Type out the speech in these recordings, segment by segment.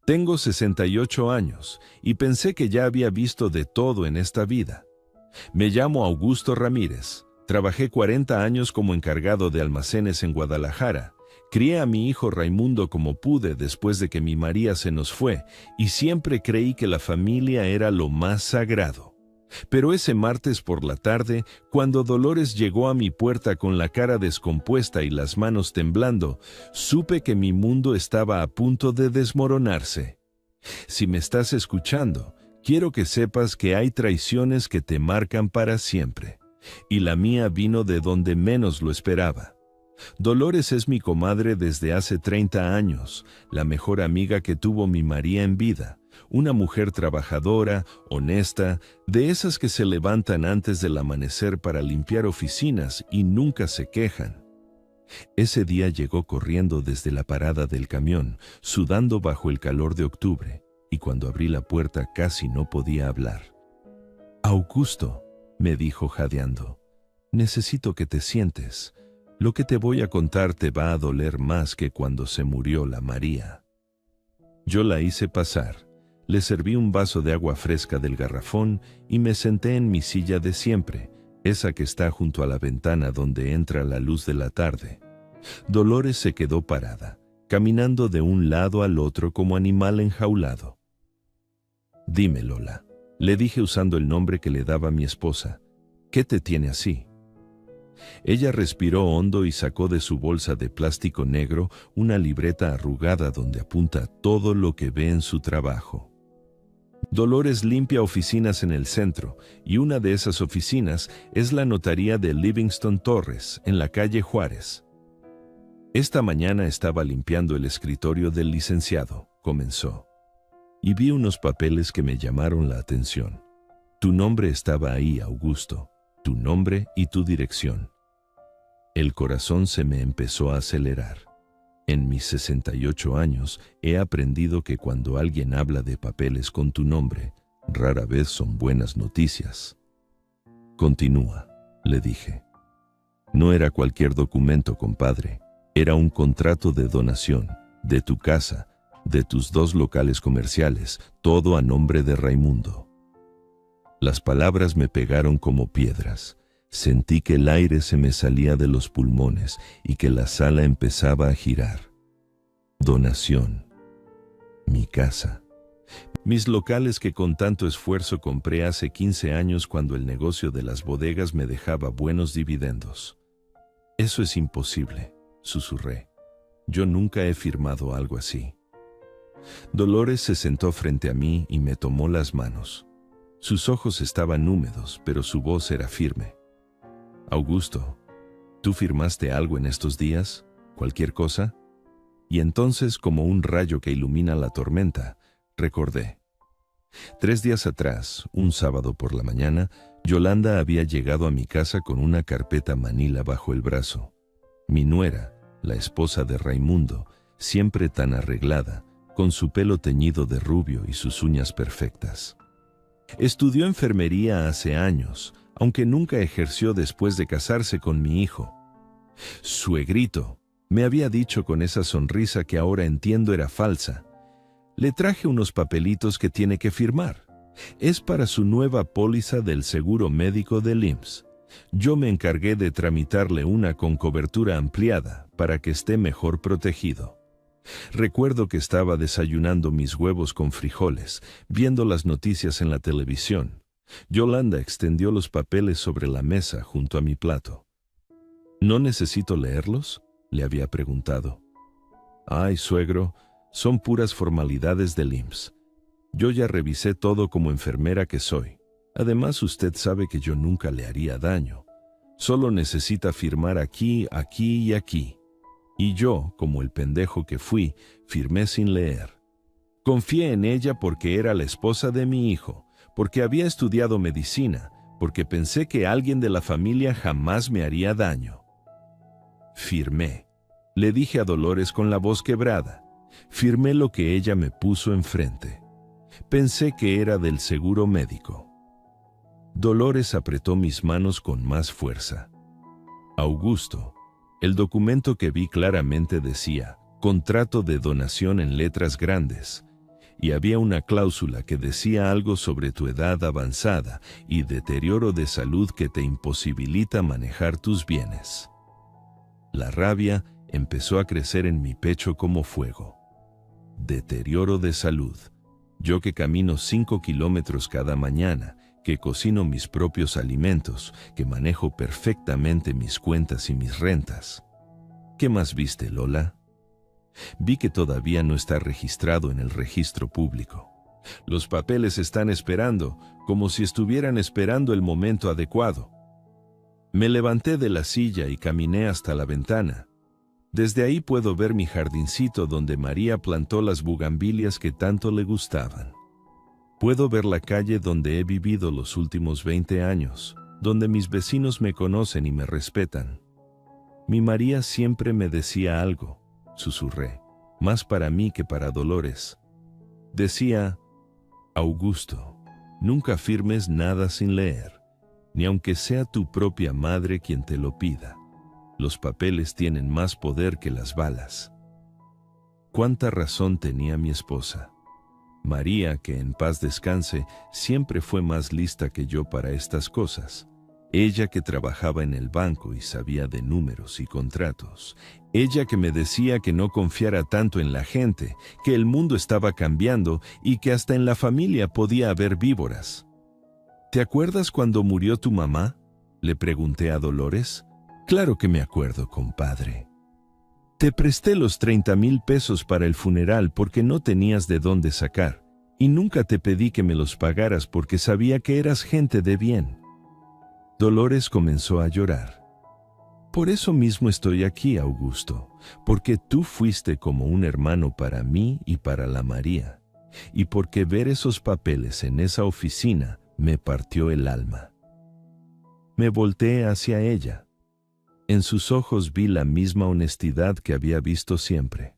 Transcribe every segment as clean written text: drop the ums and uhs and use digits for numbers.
Tengo 68 años y pensé que ya había visto de todo en esta vida. Me llamo Augusto Ramírez. Trabajé 40 años como encargado de almacenes en Guadalajara. Crié a mi hijo Raimundo como pude después de que mi María se nos fue y siempre creí que la familia era lo más sagrado. Pero ese martes por la tarde, cuando Dolores llegó a mi puerta con la cara descompuesta y las manos temblando, supe que mi mundo estaba a punto de desmoronarse. Si me estás escuchando, quiero que sepas que hay traiciones que te marcan para siempre, y la mía vino de donde menos lo esperaba. Dolores es mi comadre desde hace 30 años, la mejor amiga que tuvo mi María en vida. Una mujer trabajadora, honesta, de esas que se levantan antes del amanecer para limpiar oficinas y nunca se quejan. Ese día llegó corriendo desde la parada del camión, sudando bajo el calor de octubre, y cuando abrí la puerta casi no podía hablar. «Augusto», me dijo jadeando, «necesito que te sientes. Lo que te voy a contar te va a doler más que cuando se murió la María». Yo la hice pasar. Le serví un vaso de agua fresca del garrafón y me senté en mi silla de siempre, esa que está junto a la ventana donde entra la luz de la tarde. Dolores se quedó parada, caminando de un lado al otro como animal enjaulado. «Dime, Lola», le dije usando el nombre que le daba mi esposa, «¿qué te tiene así?». Ella respiró hondo y sacó de su bolsa de plástico negro una libreta arrugada donde apunta todo lo que ve en su trabajo. Dolores limpia oficinas en el centro, y una de esas oficinas es la notaría de Livingston Torres, en la calle Juárez. Esta mañana estaba limpiando el escritorio del licenciado, comenzó, y vi unos papeles que me llamaron la atención. Tu nombre estaba ahí, Augusto, tu nombre y tu dirección. El corazón se me empezó a acelerar. En mis 68 años he aprendido que cuando alguien habla de papeles con tu nombre, rara vez son buenas noticias. Continúa, le dije. No era cualquier documento, compadre. Era un contrato de donación, de tu casa, de tus 2 locales comerciales, todo a nombre de Raimundo. Las palabras me pegaron como piedras. Sentí que el aire se me salía de los pulmones y que la sala empezaba a girar. Donación. Mi casa. Mis locales que con tanto esfuerzo compré hace 15 años cuando el negocio de las bodegas me dejaba buenos dividendos. Eso es imposible, susurré. Yo nunca he firmado algo así. Dolores se sentó frente a mí y me tomó las manos. Sus ojos estaban húmedos, pero su voz era firme. Augusto, ¿tú firmaste algo en estos días? ¿Cualquier cosa? Y entonces, como un rayo que ilumina la tormenta, recordé. 3 días atrás, un sábado por la mañana, Yolanda había llegado a mi casa con una carpeta manila bajo el brazo. Mi nuera, la esposa de Raimundo, siempre tan arreglada, con su pelo teñido de rubio y sus uñas perfectas. Estudió enfermería hace años, aunque nunca ejerció después de casarse con mi hijo. Suegrito, me había dicho con esa sonrisa que ahora entiendo era falsa. Le traje unos papelitos que tiene que firmar. Es para su nueva póliza del seguro médico del IMSS. Yo me encargué de tramitarle una con cobertura ampliada para que esté mejor protegido. Recuerdo que estaba desayunando mis huevos con frijoles, viendo las noticias en la televisión. Yolanda extendió los papeles sobre la mesa junto a mi plato. ¿No necesito leerlos?, le había preguntado. Ay, suegro, son puras formalidades del IMSS. Yo ya revisé todo como enfermera que soy. Además, usted sabe que yo nunca le haría daño. Solo necesita firmar aquí, aquí y aquí. Y yo, como el pendejo que fui, firmé sin leer. Confié en ella porque era la esposa de mi hijo, porque había estudiado medicina, porque pensé que alguien de la familia jamás me haría daño. Firmé. Le dije a Dolores con la voz quebrada. Firmé lo que ella me puso enfrente. Pensé que era del seguro médico. Dolores apretó mis manos con más fuerza. Augusto, el documento que vi claramente decía, contrato de donación en letras grandes, y había una cláusula que decía algo sobre tu edad avanzada y deterioro de salud que te imposibilita manejar tus bienes. La rabia empezó a crecer en mi pecho como fuego. Deterioro de salud. Yo que camino 5 kilómetros cada mañana, que cocino mis propios alimentos, que manejo perfectamente mis cuentas y mis rentas. ¿Qué más viste, Lola? Vi que todavía no está registrado en el registro público. Los papeles están esperando, como si estuvieran esperando el momento adecuado. Me levanté de la silla y caminé hasta la ventana. Desde ahí puedo ver mi jardincito donde María plantó las bugambilias que tanto le gustaban. Puedo ver la calle donde he vivido los últimos 20 años, donde mis vecinos me conocen y me respetan. Mi María siempre me decía algo, susurré, más para mí que para Dolores. Decía, Augusto, nunca firmes nada sin leer, ni aunque sea tu propia madre quien te lo pida. Los papeles tienen más poder que las balas. Cuánta razón tenía mi esposa. María, que en paz descanse, siempre fue más lista que yo para estas cosas. Ella que trabajaba en el banco y sabía de números y contratos. Ella que me decía que no confiara tanto en la gente, que el mundo estaba cambiando y que hasta en la familia podía haber víboras. ¿Te acuerdas cuando murió tu mamá?, le pregunté a Dolores. Claro que me acuerdo, compadre. Te presté los 30,000 pesos para el funeral porque no tenías de dónde sacar, y nunca te pedí que me los pagaras porque sabía que eras gente de bien. Dolores comenzó a llorar. Por eso mismo estoy aquí, Augusto, porque tú fuiste como un hermano para mí y para la María, y porque ver esos papeles en esa oficina me partió el alma. Me volteé hacia ella. En sus ojos vi la misma honestidad que había visto siempre.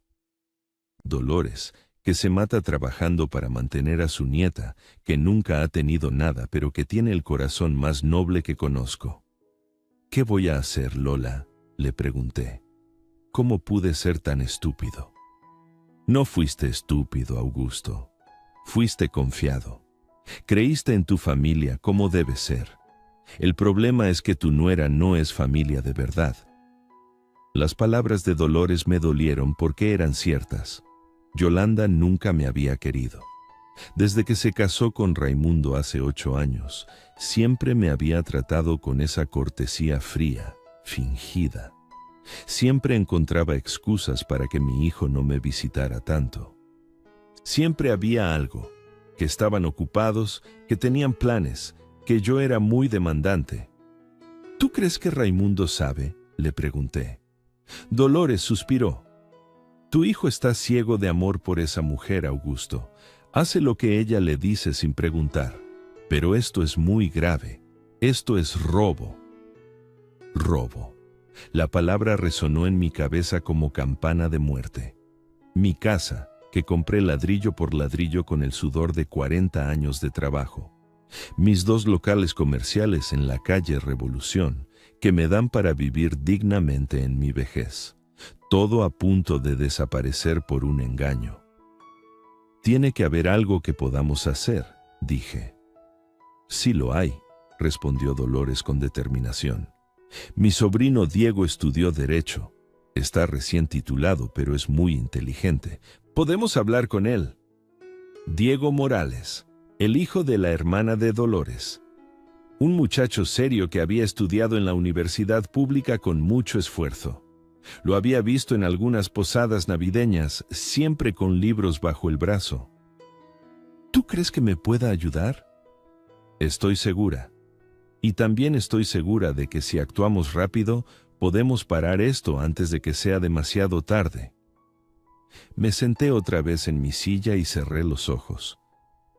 Dolores, que se mata trabajando para mantener a su nieta, que nunca ha tenido nada, pero que tiene el corazón más noble que conozco. ¿Qué voy a hacer, Lola?, le pregunté. ¿Cómo pude ser tan estúpido? No fuiste estúpido, Augusto. Fuiste confiado. Creíste en tu familia como debe ser. El problema es que tu nuera no es familia de verdad. Las palabras de Dolores me dolieron porque eran ciertas. Yolanda nunca me había querido. Desde que se casó con Raimundo hace 8 años, siempre me había tratado con esa cortesía fría, fingida. Siempre encontraba excusas para que mi hijo no me visitara tanto. Siempre había algo, que estaban ocupados, que tenían planes, que yo era muy demandante. ¿Tú crees que Raimundo sabe?, le pregunté. Dolores suspiró. Tu hijo está ciego de amor por esa mujer, Augusto. Hace lo que ella le dice sin preguntar. Pero esto es muy grave. Esto es robo. Robo. La palabra resonó en mi cabeza como campana de muerte. Mi casa, que compré ladrillo por ladrillo con el sudor de 40 años de trabajo. Mis 2 locales comerciales en la calle Revolución, que me dan para vivir dignamente en mi vejez. Todo a punto de desaparecer por un engaño. Tiene que haber algo que podamos hacer, dije. Sí lo hay, respondió Dolores con determinación. Mi sobrino Diego estudió Derecho. Está recién titulado, pero es muy inteligente. Podemos hablar con él. Diego Morales, el hijo de la hermana de Dolores. Un muchacho serio que había estudiado en la universidad pública con mucho esfuerzo. Lo había visto en algunas posadas navideñas, siempre con libros bajo el brazo. ¿Tú crees que me pueda ayudar? Estoy segura. Y también estoy segura de que si actuamos rápido, podemos parar esto antes de que sea demasiado tarde. Me senté otra vez en mi silla y cerré los ojos.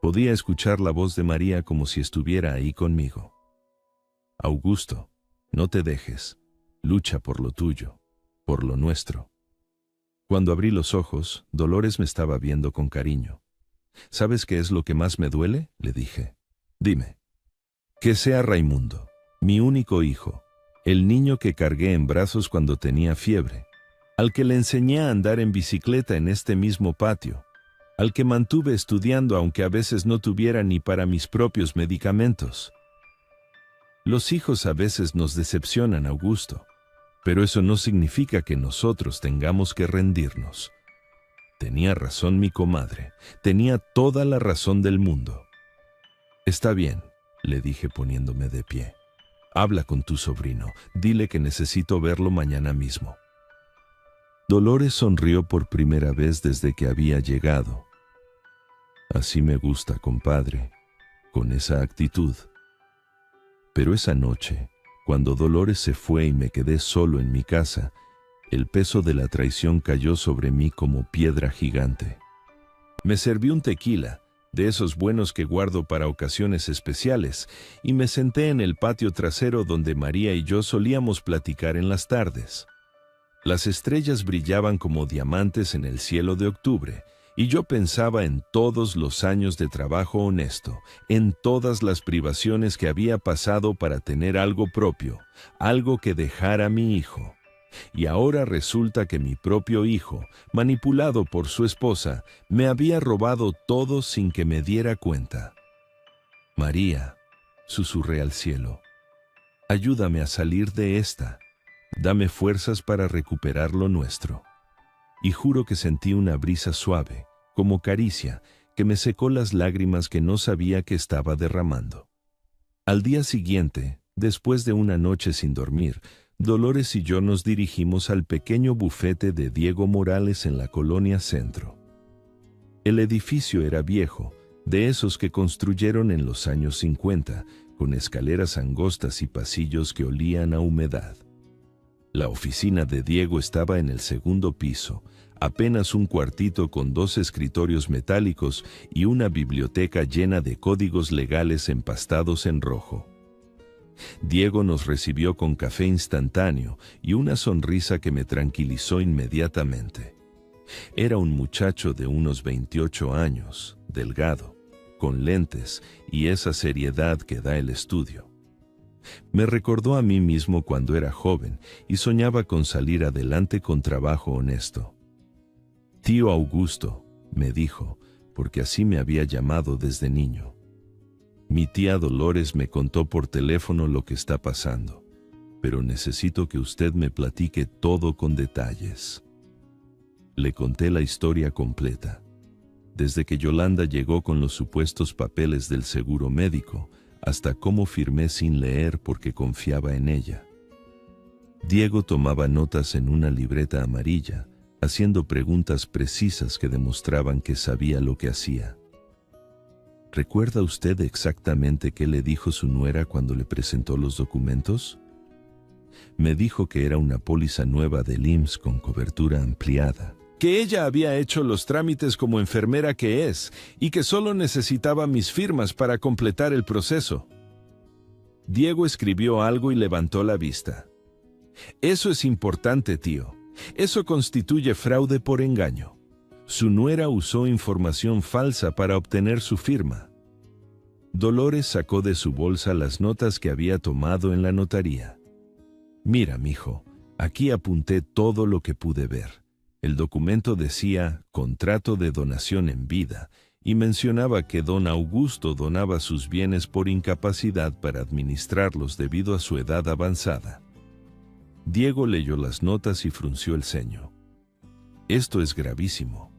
Podía escuchar la voz de María como si estuviera ahí conmigo. Augusto, no te dejes. Lucha por lo tuyo, por lo nuestro. Cuando abrí los ojos, Dolores me estaba viendo con cariño. ¿Sabes qué es lo que más me duele?, le dije. Dime. Que sea Raimundo, mi único hijo, el niño que cargué en brazos cuando tenía fiebre, al que le enseñé a andar en bicicleta en este mismo patio. al que mantuve estudiando aunque a veces no tuviera ni para mis propios medicamentos. Los hijos a veces nos decepcionan, Augusto, pero eso no significa que nosotros tengamos que rendirnos. Tenía razón mi comadre, tenía toda la razón del mundo. Está bien, le dije poniéndome de pie. Habla con tu sobrino, dile que necesito verlo mañana mismo. Dolores sonrió por primera vez desde que había llegado. Así me gusta, compadre, con esa actitud. Pero esa noche, cuando Dolores se fue y me quedé solo en mi casa, el peso de la traición cayó sobre mí como piedra gigante. Me serví un tequila, de esos buenos que guardo para ocasiones especiales, y me senté en el patio trasero donde María y yo solíamos platicar en las tardes. Las estrellas brillaban como diamantes en el cielo de octubre, y yo pensaba en todos los años de trabajo honesto, en todas las privaciones que había pasado para tener algo propio, algo que dejar a mi hijo. Y ahora resulta que mi propio hijo, manipulado por su esposa, me había robado todo sin que me diera cuenta. María, susurré al cielo, ayúdame a salir de esta. Dame fuerzas para recuperar lo nuestro. Y juro que sentí una brisa suave, como caricia, que me secó las lágrimas que no sabía que estaba derramando. Al día siguiente, después de una noche sin dormir, Dolores y yo nos dirigimos al pequeño bufete de Diego Morales en la Colonia Centro. El edificio era viejo, de esos que construyeron en los años 50, con escaleras angostas y pasillos que olían a humedad. La oficina de Diego estaba en el segundo piso, apenas un cuartito con 2 escritorios metálicos y una biblioteca llena de códigos legales empastados en rojo. Diego nos recibió con café instantáneo y una sonrisa que me tranquilizó inmediatamente. Era un muchacho de unos 28 años, delgado, con lentes y esa seriedad que da el estudio. Me recordó a mí mismo cuando era joven y soñaba con salir adelante con trabajo honesto. Tío Augusto, me dijo, porque así me había llamado desde niño. Mi tía Dolores me contó por teléfono lo que está pasando, pero necesito que usted me platique todo con detalles. Le conté la historia completa, desde que Yolanda llegó con los supuestos papeles del seguro médico, hasta cómo firmé sin leer porque confiaba en ella. Diego tomaba notas en una libreta amarilla, haciendo preguntas precisas que demostraban que sabía lo que hacía. ¿Recuerda usted exactamente qué le dijo su nuera cuando le presentó los documentos? Me dijo que era una póliza nueva del IMSS con cobertura ampliada, que ella había hecho los trámites como enfermera que es y que solo necesitaba mis firmas para completar el proceso. Diego escribió algo y levantó la vista. Eso es importante, tío. Eso constituye fraude por engaño. Su nuera usó información falsa para obtener su firma. Dolores sacó de su bolsa las notas que había tomado en la notaría. Mira, mijo, aquí apunté todo lo que pude ver. El documento decía contrato de donación en vida y mencionaba que don Augusto donaba sus bienes por incapacidad para administrarlos debido a su edad avanzada. Diego leyó las notas y frunció el ceño. Esto es gravísimo.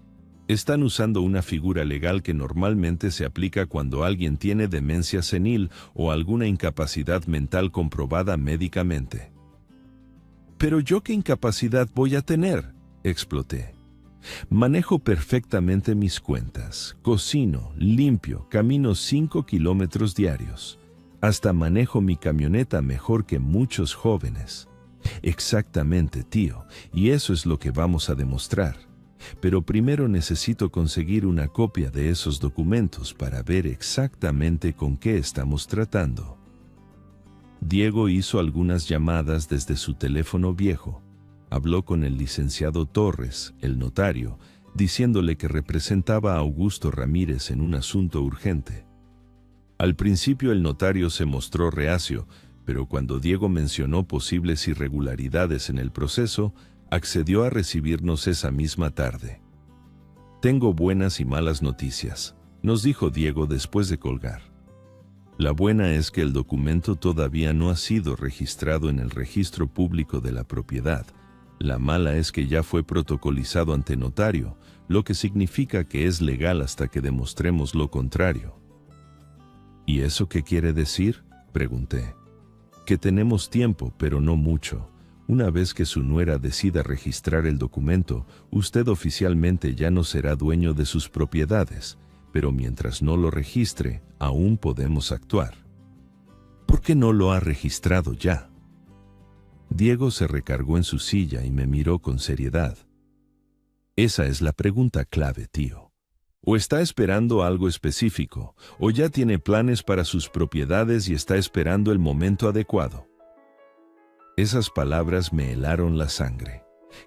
Están usando una figura legal que normalmente se aplica cuando alguien tiene demencia senil o alguna incapacidad mental comprobada médicamente. ¿Pero yo qué incapacidad voy a tener?, exploté. Manejo perfectamente mis cuentas, cocino, limpio, camino 5 kilómetros diarios. Hasta manejo mi camioneta mejor que muchos jóvenes. Exactamente, tío, y eso es lo que vamos a demostrar. Pero primero necesito conseguir una copia de esos documentos para ver exactamente con qué estamos tratando. Diego hizo algunas llamadas desde su teléfono viejo. Habló con el licenciado Torres, el notario, diciéndole que representaba a Augusto Ramírez en un asunto urgente. Al principio el notario se mostró reacio, pero cuando Diego mencionó posibles irregularidades en el proceso, accedió a recibirnos esa misma tarde. Tengo buenas y malas noticias, nos dijo Diego después de colgar. La buena es que el documento todavía no ha sido registrado en el registro público de la propiedad. La mala es que ya fue protocolizado ante notario, lo que significa que es legal hasta que demostremos lo contrario. ¿Y eso qué quiere decir?, pregunté. Que tenemos tiempo, pero no mucho. Una vez que su nuera decida registrar el documento, usted oficialmente ya no será dueño de sus propiedades, pero mientras no lo registre, aún podemos actuar. ¿Por qué no lo ha registrado ya? Diego se recargó en su silla y me miró con seriedad. Esa es la pregunta clave, tío. O está esperando algo específico, o ya tiene planes para sus propiedades y está esperando el momento adecuado. Esas palabras me helaron la sangre.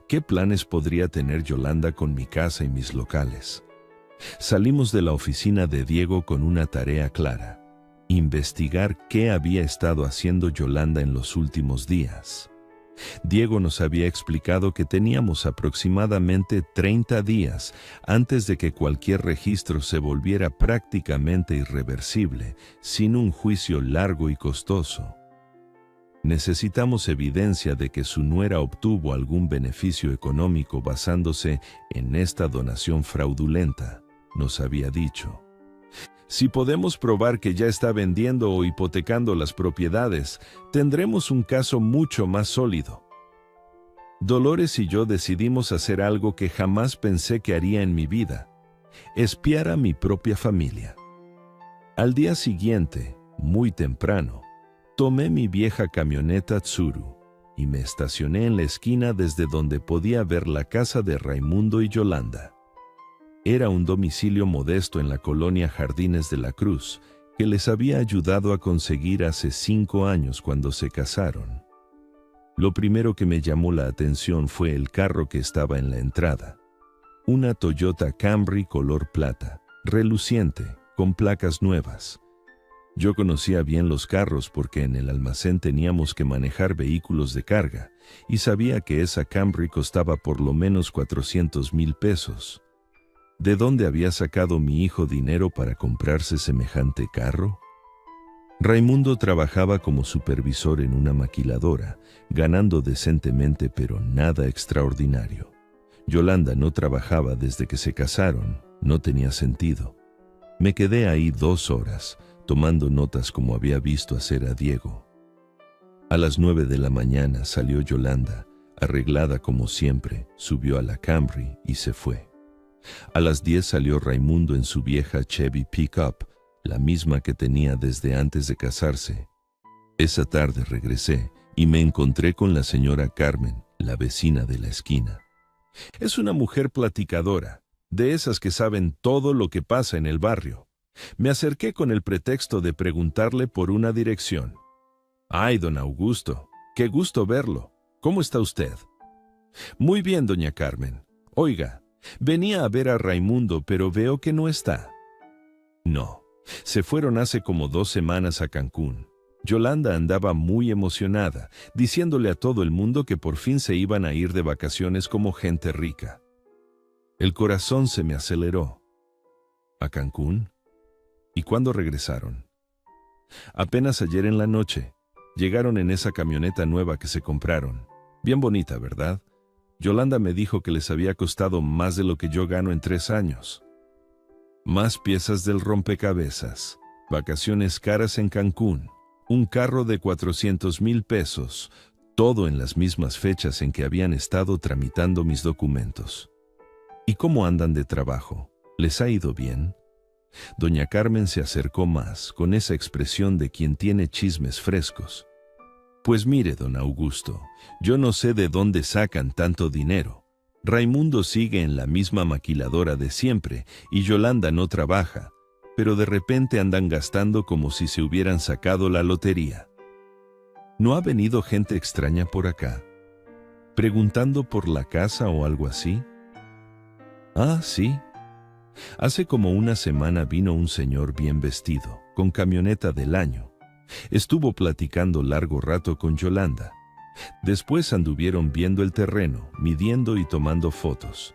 ¿Qué planes podría tener Yolanda con mi casa y mis locales? Salimos de la oficina de Diego con una tarea clara: investigar qué había estado haciendo Yolanda en los últimos días. Diego nos había explicado que teníamos aproximadamente 30 días antes de que cualquier registro se volviera prácticamente irreversible, sin un juicio largo y costoso. Necesitamos evidencia de que su nuera obtuvo algún beneficio económico basándose en esta donación fraudulenta, nos había dicho. Si podemos probar que ya está vendiendo o hipotecando las propiedades, tendremos un caso mucho más sólido. Dolores y yo decidimos hacer algo que jamás pensé que haría en mi vida: espiar a mi propia familia. Al día siguiente, muy temprano, tomé mi vieja camioneta Tsuru y me estacioné en la esquina desde donde podía ver la casa de Raimundo y Yolanda. Era un domicilio modesto en la colonia Jardines de la Cruz, que les había ayudado a conseguir hace 5 años cuando se casaron. Lo primero que me llamó la atención fue el carro que estaba en la entrada. Una Toyota Camry color plata, reluciente, con placas nuevas. Yo conocía bien los carros porque en el almacén teníamos que manejar vehículos de carga y sabía que esa Camry costaba por lo menos 400,000 pesos. ¿De dónde había sacado mi hijo dinero para comprarse semejante carro? Raimundo trabajaba como supervisor en una maquiladora, ganando decentemente pero nada extraordinario. Yolanda no trabajaba desde que se casaron, no tenía sentido. Me quedé ahí 2 horas, tomando notas como había visto hacer a Diego. A las 9 de la mañana salió Yolanda, arreglada como siempre, subió a la Camry y se fue. A las 10 salió Raimundo en su vieja Chevy Pickup, la misma que tenía desde antes de casarse. Esa tarde regresé y me encontré con la señora Carmen, la vecina de la esquina. Es una mujer platicadora, de esas que saben todo lo que pasa en el barrio. Me acerqué con el pretexto de preguntarle por una dirección. «Ay, don Augusto, qué gusto verlo. ¿Cómo está usted?» «Muy bien, doña Carmen. Oiga, venía a ver a Raimundo, pero veo que no está». «No, se fueron hace como 2 semanas a Cancún». Yolanda andaba muy emocionada, diciéndole a todo el mundo que por fin se iban a ir de vacaciones como gente rica. El corazón se me aceleró. ¿A Cancún? ¿Y cuándo regresaron? Apenas ayer en la noche. Llegaron en esa camioneta nueva que se compraron. Bien bonita, ¿verdad? Yolanda me dijo que les había costado más de lo que yo gano en 3 años. Más piezas del rompecabezas. Vacaciones caras en Cancún. Un carro de 400,000 pesos. Todo en las mismas fechas en que habían estado tramitando mis documentos. ¿Y cómo andan de trabajo? ¿Les ha ido bien? Doña Carmen se acercó más, con esa expresión de quien tiene chismes frescos. Pues mire, don Augusto, yo no sé de dónde sacan tanto dinero. Raimundo sigue en la misma maquiladora de siempre y Yolanda no trabaja, pero de repente andan gastando como si se hubieran sacado la lotería. ¿No ha venido gente extraña por acá? ¿Preguntando por la casa o algo así? Ah, sí. Hace como una semana vino un señor bien vestido, con camioneta del año. Estuvo platicando largo rato con Yolanda. Después anduvieron viendo el terreno, midiendo y tomando fotos.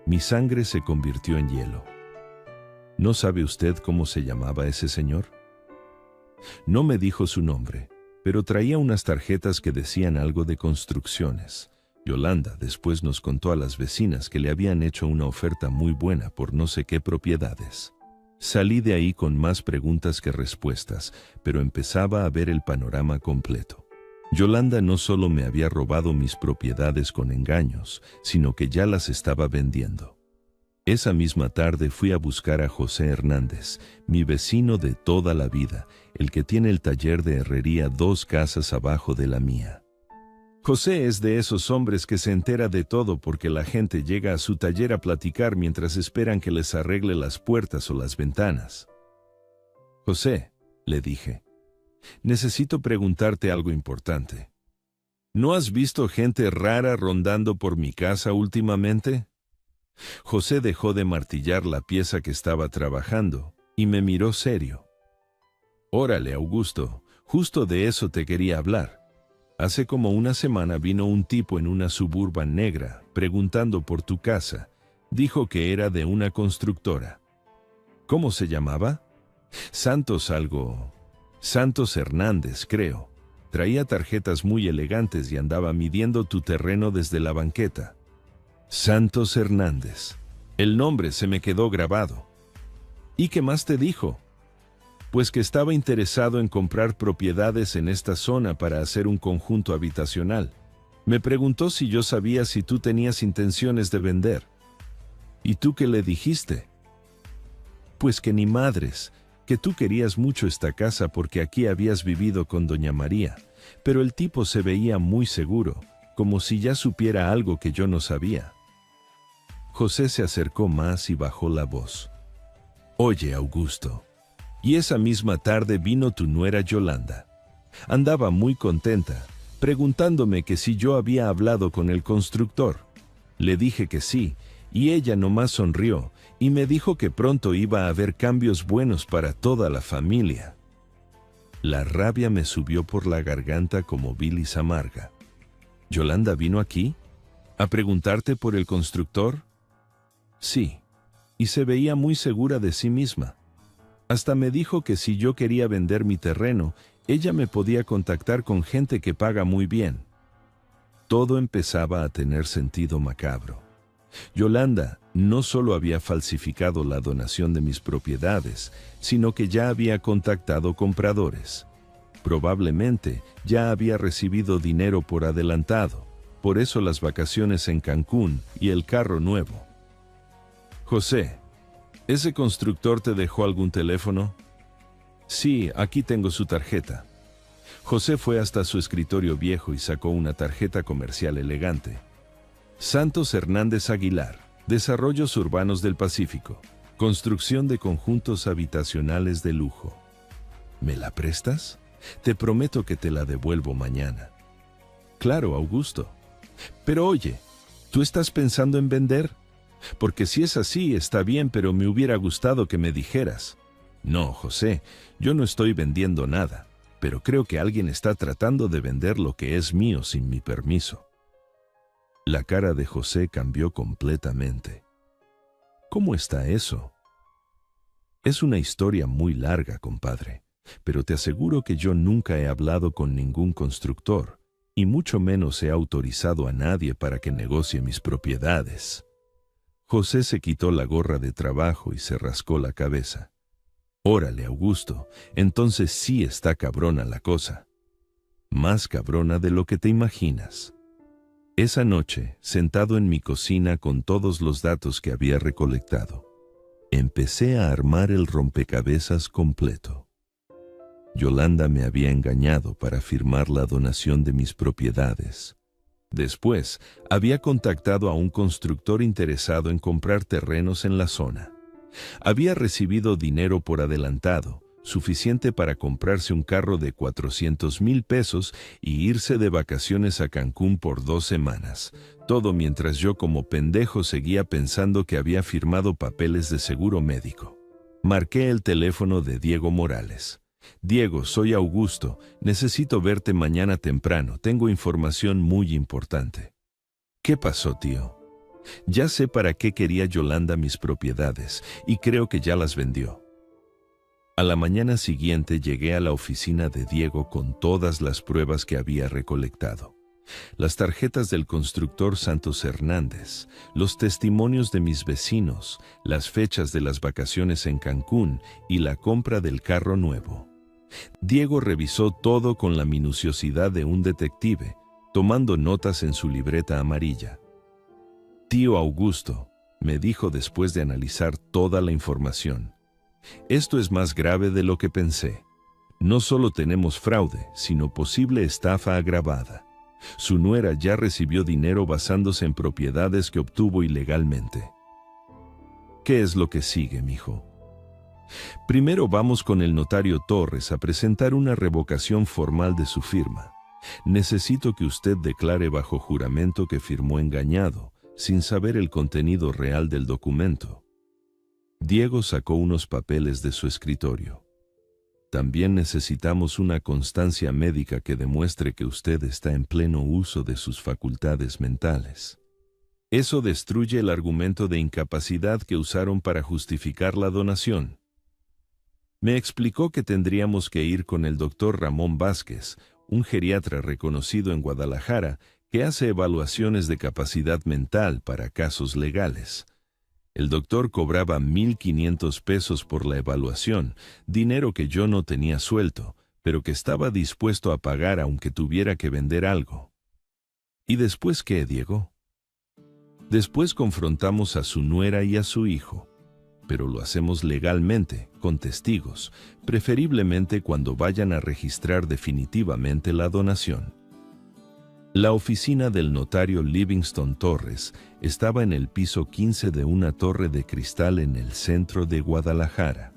Mi sangre se convirtió en hielo. ¿No sabe usted cómo se llamaba ese señor? No me dijo su nombre, pero traía unas tarjetas que decían algo de construcciones. Yolanda después nos contó a las vecinas que le habían hecho una oferta muy buena por no sé qué propiedades. Salí de ahí con más preguntas que respuestas, pero empezaba a ver el panorama completo. Yolanda no solo me había robado mis propiedades con engaños, sino que ya las estaba vendiendo. Esa misma tarde fui a buscar a José Hernández, mi vecino de toda la vida, el que tiene el taller de herrería 2 casas abajo de la mía. José es de esos hombres que se entera de todo porque la gente llega a su taller a platicar mientras esperan que les arregle las puertas o las ventanas. José, le dije, necesito preguntarte algo importante. ¿No has visto gente rara rondando por mi casa últimamente? José dejó de martillar la pieza que estaba trabajando y me miró serio. Órale, Augusto, justo de eso te quería hablar. Hace como una semana vino un tipo en una Suburban negra preguntando por tu casa. Dijo que era de una constructora. ¿Cómo se llamaba? Santos Hernández, creo. Traía tarjetas muy elegantes y andaba midiendo tu terreno desde la banqueta. Santos Hernández. El nombre se me quedó grabado. ¿Y qué más te dijo? Pues que estaba interesado en comprar propiedades en esta zona para hacer un conjunto habitacional. Me preguntó si yo sabía si tú tenías intenciones de vender. ¿Y tú qué le dijiste? Pues que ni madres, que tú querías mucho esta casa porque aquí habías vivido con doña María, pero el tipo se veía muy seguro, como si ya supiera algo que yo no sabía. José se acercó más y bajó la voz. Oye, Augusto. Y esa misma tarde vino tu nuera Yolanda. Andaba muy contenta, preguntándome que si yo había hablado con el constructor. Le dije que sí, y ella nomás sonrió y me dijo que pronto iba a haber cambios buenos para toda la familia. La rabia me subió por la garganta como bilis amarga. ¿Yolanda vino aquí? ¿A preguntarte por el constructor? Sí, y se veía muy segura de sí misma. Hasta me dijo que si yo quería vender mi terreno, ella me podía contactar con gente que paga muy bien. Todo empezaba a tener sentido macabro. Yolanda no solo había falsificado la donación de mis propiedades, sino que ya había contactado compradores. Probablemente ya había recibido dinero por adelantado, por eso las vacaciones en Cancún y el carro nuevo. José, ¿ese constructor te dejó algún teléfono? Sí, aquí tengo su tarjeta. José fue hasta su escritorio viejo y sacó una tarjeta comercial elegante. Santos Hernández Aguilar, Desarrollos Urbanos del Pacífico, construcción de conjuntos habitacionales de lujo. ¿Me la prestas? Te prometo que te la devuelvo mañana. Claro, Augusto. Pero oye, ¿tú estás pensando en vender? Porque si es así, está bien, pero me hubiera gustado que me dijeras. No, José, yo no estoy vendiendo nada, pero creo que alguien está tratando de vender lo que es mío sin mi permiso. La cara de José cambió completamente. ¿Cómo está eso? Es una historia muy larga, compadre, pero te aseguro que yo nunca he hablado con ningún constructor, y mucho menos he autorizado a nadie para que negocie mis propiedades. José se quitó la gorra de trabajo y se rascó la cabeza. Órale, Augusto, entonces sí está cabrona la cosa. Más cabrona de lo que te imaginas. Esa noche, sentado en mi cocina con todos los datos que había recolectado, empecé a armar el rompecabezas completo. Yolanda me había engañado para firmar la donación de mis propiedades. Después, había contactado a un constructor interesado en comprar terrenos en la zona. Había recibido dinero por adelantado, suficiente para comprarse un carro de 400,000 pesos y irse de vacaciones a Cancún por 2 semanas. Todo mientras yo como pendejo seguía pensando que había firmado papeles de seguro médico. Marqué el teléfono de Diego Morales. Diego, soy Augusto. Necesito verte mañana temprano. Tengo información muy importante. ¿Qué pasó, tío? Ya sé para qué quería Yolanda mis propiedades y creo que ya las vendió. A la mañana siguiente llegué a la oficina de Diego con todas las pruebas que había recolectado. Las tarjetas del constructor Santos Hernández, los testimonios de mis vecinos, las fechas de las vacaciones en Cancún y la compra del carro nuevo. Diego revisó todo con la minuciosidad de un detective, tomando notas en su libreta amarilla. «Tío Augusto», me dijo después de analizar toda la información, «esto es más grave de lo que pensé. No solo tenemos fraude, sino posible estafa agravada. Su nuera ya recibió dinero basándose en propiedades que obtuvo ilegalmente». «¿Qué es lo que sigue, mijo?» «Primero vamos con el notario Torres a presentar una revocación formal de su firma. Necesito que usted declare bajo juramento que firmó engañado, sin saber el contenido real del documento». Diego sacó unos papeles de su escritorio. «También necesitamos una constancia médica que demuestre que usted está en pleno uso de sus facultades mentales. Eso destruye el argumento de incapacidad que usaron para justificar la donación». Me explicó que tendríamos que ir con el doctor Ramón Vázquez, un geriatra reconocido en Guadalajara que hace evaluaciones de capacidad mental para casos legales. El doctor cobraba 1,500 pesos por la evaluación, dinero que yo no tenía suelto, pero que estaba dispuesto a pagar aunque tuviera que vender algo. ¿Y después qué, Diego? Después confrontamos a su nuera y a su hijo, pero lo hacemos legalmente, con testigos, preferiblemente cuando vayan a registrar definitivamente la donación. La oficina del notario Livingston Torres estaba en el piso 15 de una torre de cristal en el centro de Guadalajara.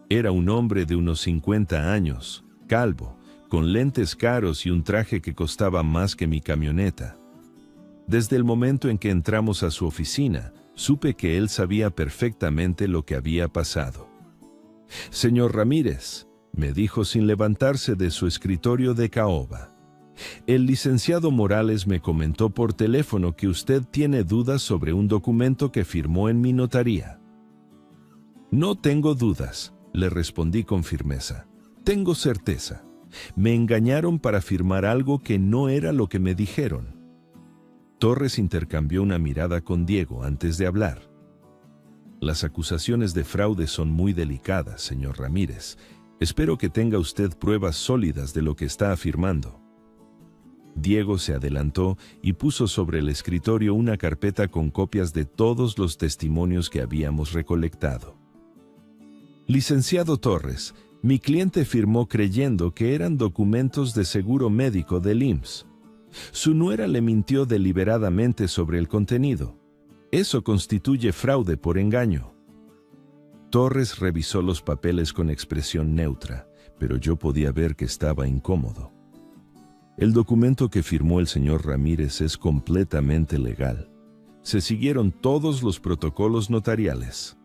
Era un hombre de unos 50 años, calvo, con lentes caros y un traje que costaba más que mi camioneta. Desde el momento en que entramos a su oficina, supe que él sabía perfectamente lo que había pasado. «Señor Ramírez», me dijo sin levantarse de su escritorio de caoba, «el licenciado Morales me comentó por teléfono que usted tiene dudas sobre un documento que firmó en mi notaría». «No tengo dudas», le respondí con firmeza. «Tengo certeza. Me engañaron para firmar algo que no era lo que me dijeron». Torres intercambió una mirada con Diego antes de hablar. «Las acusaciones de fraude son muy delicadas, señor Ramírez. Espero que tenga usted pruebas sólidas de lo que está afirmando». Diego se adelantó y puso sobre el escritorio una carpeta con copias de todos los testimonios que habíamos recolectado. «Licenciado Torres, mi cliente firmó creyendo que eran documentos de seguro médico del IMSS. Su nuera le mintió deliberadamente sobre el contenido. Eso constituye fraude por engaño». Torres revisó los papeles con expresión neutra, pero yo podía ver que estaba incómodo. «El documento que firmó el señor Ramírez es completamente legal. Se siguieron todos los protocolos notariales».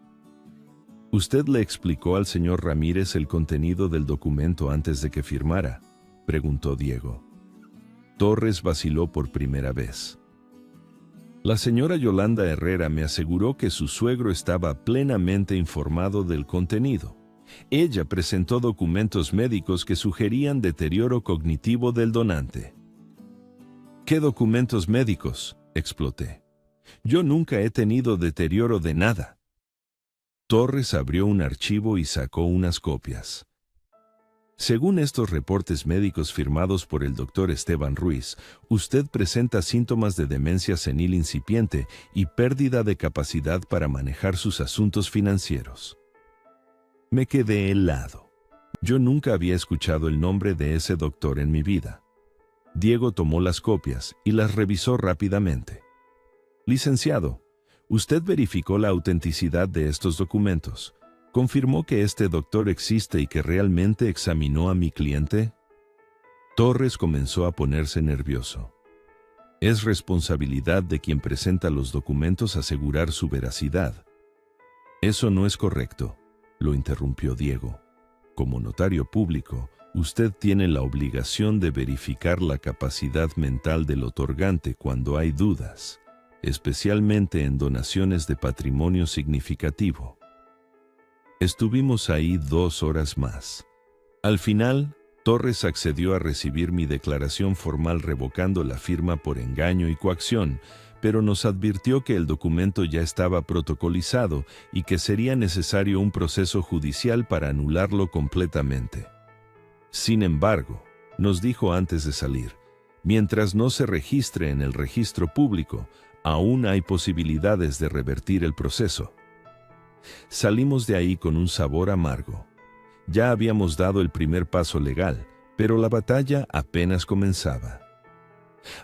«¿Usted le explicó al señor Ramírez el contenido del documento antes de que firmara?», preguntó Diego. Torres vaciló por primera vez. «La señora Yolanda Herrera me aseguró que su suegro estaba plenamente informado del contenido. Ella presentó documentos médicos que sugerían deterioro cognitivo del donante». «¿Qué documentos médicos?», exploté. «Yo nunca he tenido deterioro de nada». Torres abrió un archivo y sacó unas copias. «Según estos reportes médicos firmados por el doctor Esteban Ruiz, usted presenta síntomas de demencia senil incipiente y pérdida de capacidad para manejar sus asuntos financieros». Me quedé helado. Yo nunca había escuchado el nombre de ese doctor en mi vida. Diego tomó las copias y las revisó rápidamente. «Licenciado, usted verificó la autenticidad de estos documentos. ¿Confirmó que este doctor existe y que realmente examinó a mi cliente?». Torres comenzó a ponerse nervioso. «Es responsabilidad de quien presenta los documentos asegurar su veracidad». «Eso no es correcto», lo interrumpió Diego. «Como notario público, usted tiene la obligación de verificar la capacidad mental del otorgante cuando hay dudas. especialmente en donaciones de patrimonio significativo. Estuvimos ahí 2 horas más. Al final, Torres accedió a recibir mi declaración formal revocando la firma por engaño y coacción, pero nos advirtió que el documento ya estaba protocolizado y que sería necesario un proceso judicial para anularlo completamente. Sin embargo, nos dijo antes de salir, mientras no se registre en el registro público, aún hay posibilidades de revertir el proceso. Salimos de ahí con un sabor amargo. Ya habíamos dado el primer paso legal, pero la batalla apenas comenzaba.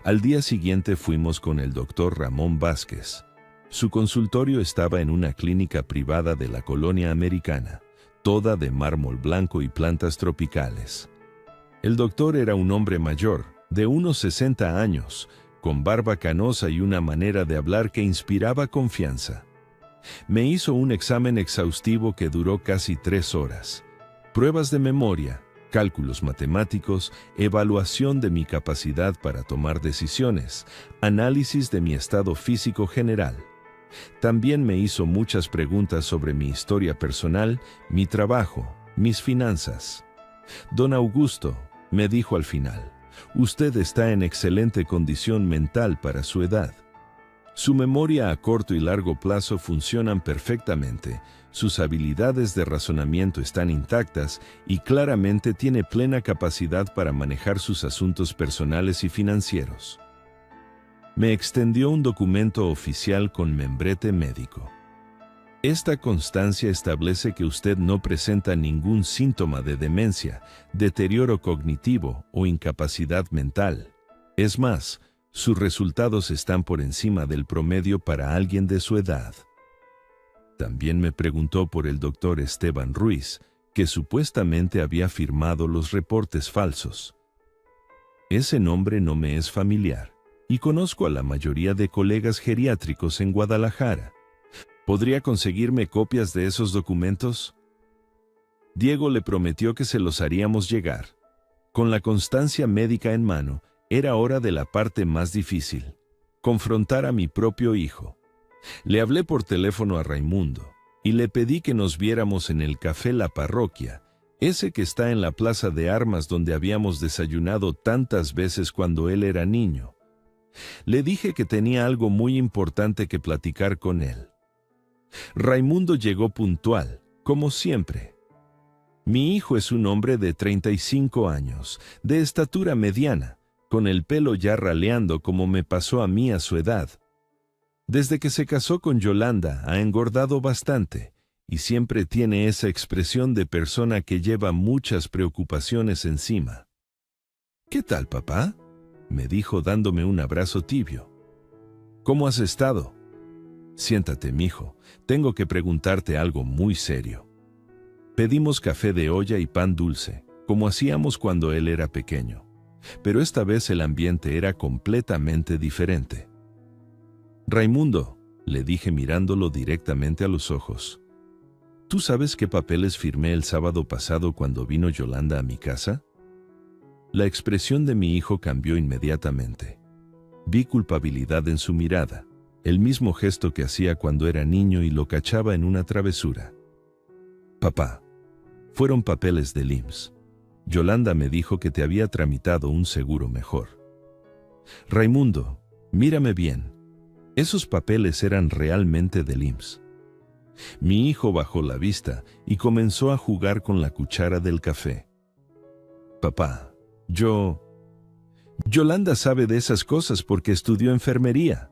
Al día siguiente fuimos con el doctor Ramón Vázquez. Su consultorio estaba en una clínica privada de la colonia americana, toda de mármol blanco y plantas tropicales. El doctor era un hombre mayor, de unos 60 años, con barba canosa y una manera de hablar que inspiraba confianza. Me hizo un examen exhaustivo que duró casi 3 horas. Pruebas de memoria, cálculos matemáticos, evaluación de mi capacidad para tomar decisiones, análisis de mi estado físico general. También me hizo muchas preguntas sobre mi historia personal, mi trabajo, mis finanzas. Don Augusto, me dijo al final, usted está en excelente condición mental para su edad. Su memoria a corto y largo plazo funcionan perfectamente, sus habilidades de razonamiento están intactas y claramente tiene plena capacidad para manejar sus asuntos personales y financieros. Me extendió un documento oficial con membrete médico. Esta constancia establece que usted no presenta ningún síntoma de demencia, deterioro cognitivo o incapacidad mental. Es más, sus resultados están por encima del promedio para alguien de su edad. También me preguntó por el doctor Esteban Ruiz, que supuestamente había firmado los reportes falsos. Ese nombre no me es familiar, y conozco a la mayoría de colegas geriátricos en Guadalajara. ¿Podría conseguirme copias de esos documentos? Diego le prometió que se los haríamos llegar. Con la constancia médica en mano, era hora de la parte más difícil, confrontar a mi propio hijo. Le hablé por teléfono a Raimundo y le pedí que nos viéramos en el Café La Parroquia, ese que está en la Plaza de Armas donde habíamos desayunado tantas veces cuando él era niño. Le dije que tenía algo muy importante que platicar con él. Raimundo llegó puntual, como siempre. Mi hijo es un hombre de 35 años, de estatura mediana, con el pelo ya raleando como me pasó a mí a su edad. Desde que se casó con Yolanda ha engordado bastante y siempre tiene esa expresión de persona que lleva muchas preocupaciones encima. «¿Qué tal, papá?», me dijo dándome un abrazo tibio. «¿Cómo has estado?». «Siéntate, mijo, tengo que preguntarte algo muy serio». Pedimos café de olla y pan dulce, como hacíamos cuando él era pequeño. Pero esta vez el ambiente era completamente diferente. «Raimundo», le dije mirándolo directamente a los ojos, ¿tú sabes qué papeles firmé el sábado pasado cuando vino Yolanda a mi casa? La expresión de mi hijo cambió inmediatamente. Vi culpabilidad en su mirada, el mismo gesto que hacía cuando era niño y lo cachaba en una travesura. «Papá, fueron papeles del IMSS. Yolanda me dijo que te había tramitado un seguro mejor». «Raimundo, mírame bien. Esos papeles eran realmente del IMSS». Mi hijo bajó la vista y comenzó a jugar con la cuchara del café. «Papá, Yolanda sabe de esas cosas porque estudió enfermería».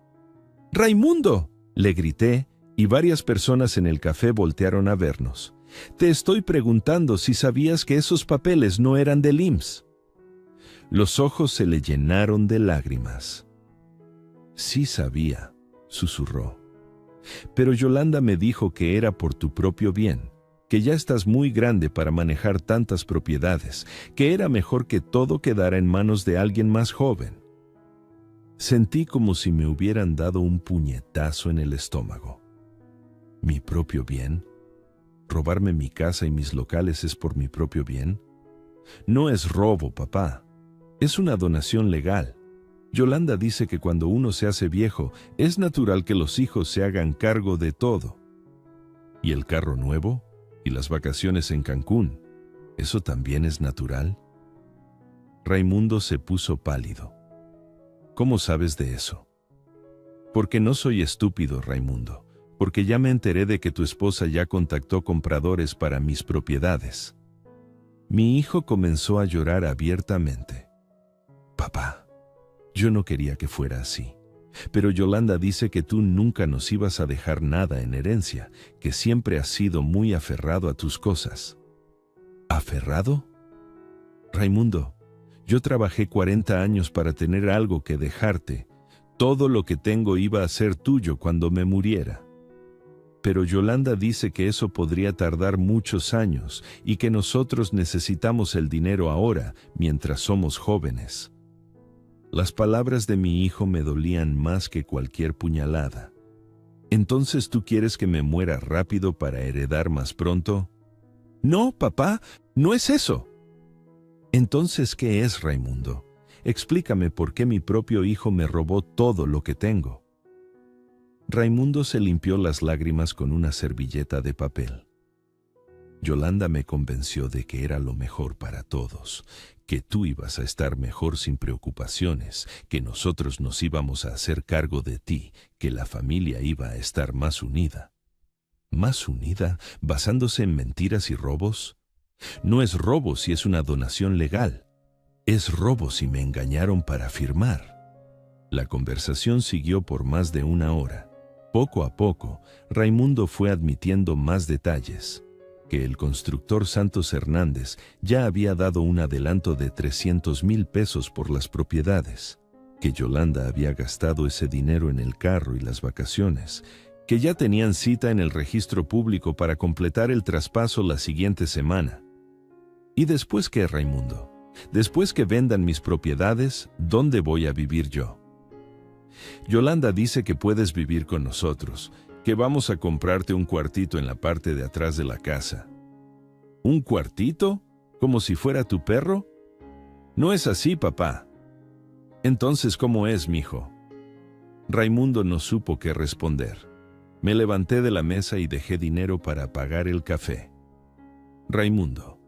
«¡Raimundo!», le grité, y varias personas en el café voltearon a vernos. «Te estoy preguntando si sabías que esos papeles no eran del IMSS». Los ojos se le llenaron de lágrimas. «Sí sabía», susurró. «Pero Yolanda me dijo que era por tu propio bien, que ya estás muy grande para manejar tantas propiedades, que era mejor que todo quedara en manos de alguien más joven». Sentí como si me hubieran dado un puñetazo en el estómago. ¿Mi propio bien? ¿Robarme mi casa y mis locales es por mi propio bien? No es robo, papá. Es una donación legal. Yolanda dice que cuando uno se hace viejo, es natural que los hijos se hagan cargo de todo. ¿Y el carro nuevo? ¿Y las vacaciones en Cancún? ¿Eso también es natural? Raimundo se puso pálido. ¿Cómo sabes de eso? Porque no soy estúpido, Raimundo, porque ya me enteré de que tu esposa ya contactó compradores para mis propiedades. Mi hijo comenzó a llorar abiertamente. Papá, yo no quería que fuera así, pero Yolanda dice que tú nunca nos ibas a dejar nada en herencia, que siempre has sido muy aferrado a tus cosas. ¿Aferrado? Raimundo, yo trabajé 40 años para tener algo que dejarte. Todo lo que tengo iba a ser tuyo cuando me muriera. Pero Yolanda dice que eso podría tardar muchos años y que nosotros necesitamos el dinero ahora, mientras somos jóvenes. Las palabras de mi hijo me dolían más que cualquier puñalada. ¿Entonces tú quieres que me muera rápido para heredar más pronto? No, papá, no es eso. Entonces, ¿qué es, Raimundo? Explícame por qué mi propio hijo me robó todo lo que tengo. Raimundo se limpió las lágrimas con una servilleta de papel. Yolanda me convenció de que era lo mejor para todos, que tú ibas a estar mejor sin preocupaciones, que nosotros nos íbamos a hacer cargo de ti, que la familia iba a estar más unida. ¿Más unida, basándose en mentiras y robos? No es robo si es una donación legal. Es robo si me engañaron para firmar. La conversación siguió por más de una hora. Poco a poco, Raimundo fue admitiendo más detalles. Que el constructor Santos Hernández ya había dado un adelanto de 300,000 pesos por las propiedades. Que Yolanda había gastado ese dinero en el carro y las vacaciones. Que ya tenían cita en el registro público para completar el traspaso la siguiente semana. ¿Y después qué, Raimundo? Después que vendan mis propiedades, ¿dónde voy a vivir yo? Yolanda dice que puedes vivir con nosotros, que vamos a comprarte un cuartito en la parte de atrás de la casa. ¿Un cuartito? ¿Como si fuera tu perro? No es así, papá. Entonces, ¿cómo es, mijo? Raimundo no supo qué responder. Me levanté de la mesa y dejé dinero para pagar el café. Raimundo,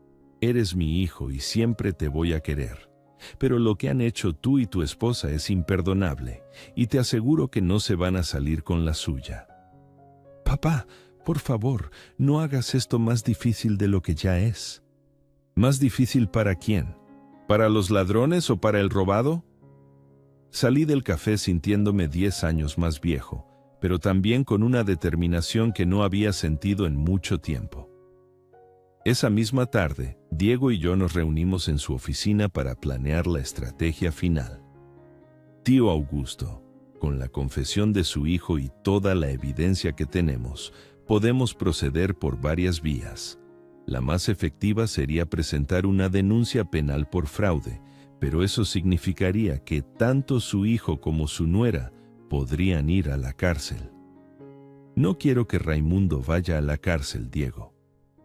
eres mi hijo y siempre te voy a querer. Pero lo que han hecho tú y tu esposa es imperdonable, y te aseguro que no se van a salir con la suya. Papá, por favor, no hagas esto más difícil de lo que ya es. ¿Más difícil para quién? ¿Para los ladrones o para el robado? Salí del café sintiéndome 10 años más viejo, pero también con una determinación que no había sentido en mucho tiempo. Esa misma tarde, Diego y yo nos reunimos en su oficina para planear la estrategia final. Tío Augusto, con la confesión de su hijo y toda la evidencia que tenemos, podemos proceder por varias vías. La más efectiva sería presentar una denuncia penal por fraude, pero eso significaría que tanto su hijo como su nuera podrían ir a la cárcel. No quiero que Raimundo vaya a la cárcel, Diego.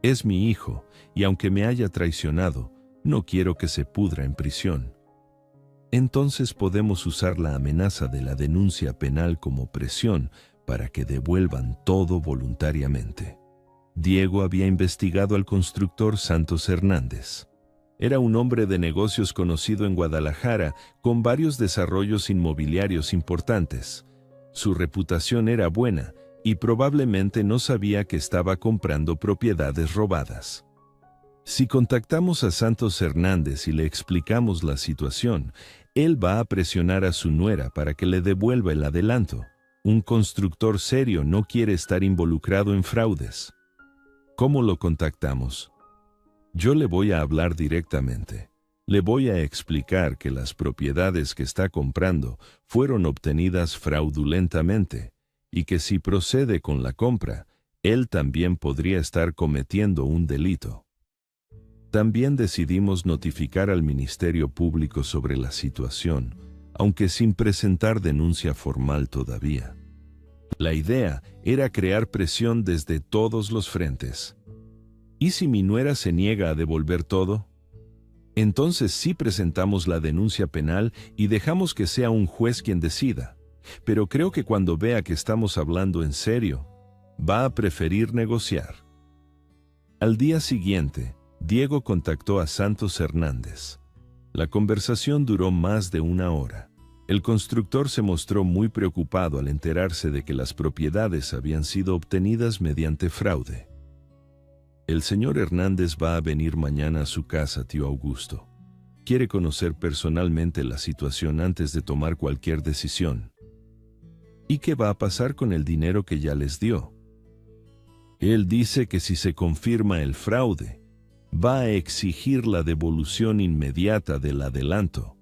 Es mi hijo, y aunque me haya traicionado, no quiero que se pudra en prisión. Entonces podemos usar la amenaza de la denuncia penal como presión para que devuelvan todo voluntariamente. Diego había investigado al constructor Santos Hernández. Era un hombre de negocios conocido en Guadalajara, con varios desarrollos inmobiliarios importantes. Su reputación era buena, y probablemente no sabía que estaba comprando propiedades robadas. Si contactamos a Santos Hernández y le explicamos la situación, él va a presionar a su nuera para que le devuelva el adelanto. Un constructor serio no quiere estar involucrado en fraudes. ¿Cómo lo contactamos? Yo le voy a hablar directamente. Le voy a explicar que las propiedades que está comprando fueron obtenidas fraudulentamente, y que si procede con la compra, él también podría estar cometiendo un delito. También decidimos notificar al Ministerio Público sobre la situación, aunque sin presentar denuncia formal todavía. La idea era crear presión desde todos los frentes. ¿Y si mi nuera se niega a devolver todo? Entonces sí presentamos la denuncia penal y dejamos que sea un juez quien decida. Pero creo que cuando vea que estamos hablando en serio, va a preferir negociar. Al día siguiente, Diego contactó a Santos Hernández. La conversación duró más de 1 hora. El constructor se mostró muy preocupado al enterarse de que las propiedades habían sido obtenidas mediante fraude. El señor Hernández va a venir mañana a su casa, tío Augusto. Quiere conocer personalmente la situación antes de tomar cualquier decisión. ¿Y qué va a pasar con el dinero que ya les dio? Él dice que si se confirma el fraude, va a exigir la devolución inmediata del adelanto.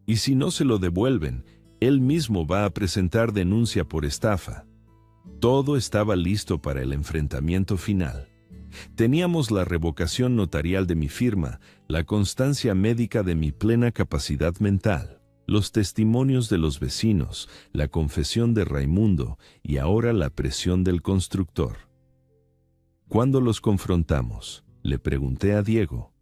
Y si no se lo devuelven, él mismo va a presentar denuncia por estafa. Todo estaba listo para el enfrentamiento final. Teníamos la revocación notarial de mi firma, la constancia médica de mi plena capacidad mental, los testimonios de los vecinos, la confesión de Raimundo y ahora la presión del constructor. ¿Cuándo los confrontamos?, le pregunté a Diego.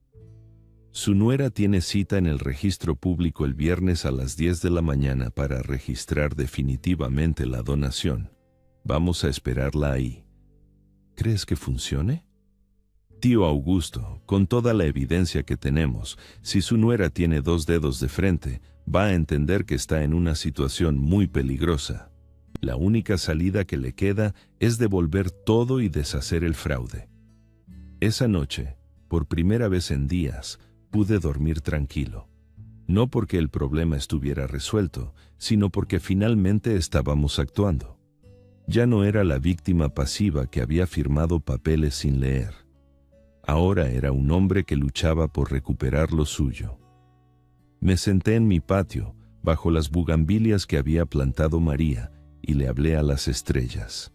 Su nuera tiene cita en el registro público el viernes a las 10 de la mañana para registrar definitivamente la donación. Vamos a esperarla ahí. ¿Crees que funcione? Tío Augusto, con toda la evidencia que tenemos, si su nuera tiene 2 dedos de frente, va a entender que está en una situación muy peligrosa. La única salida que le queda es devolver todo y deshacer el fraude. Esa noche, por primera vez en días, pude dormir tranquilo. No porque el problema estuviera resuelto, sino porque finalmente estábamos actuando. Ya no era la víctima pasiva que había firmado papeles sin leer. Ahora era un hombre que luchaba por recuperar lo suyo. Me senté en mi patio, bajo las bugambilias que había plantado María, y le hablé a las estrellas.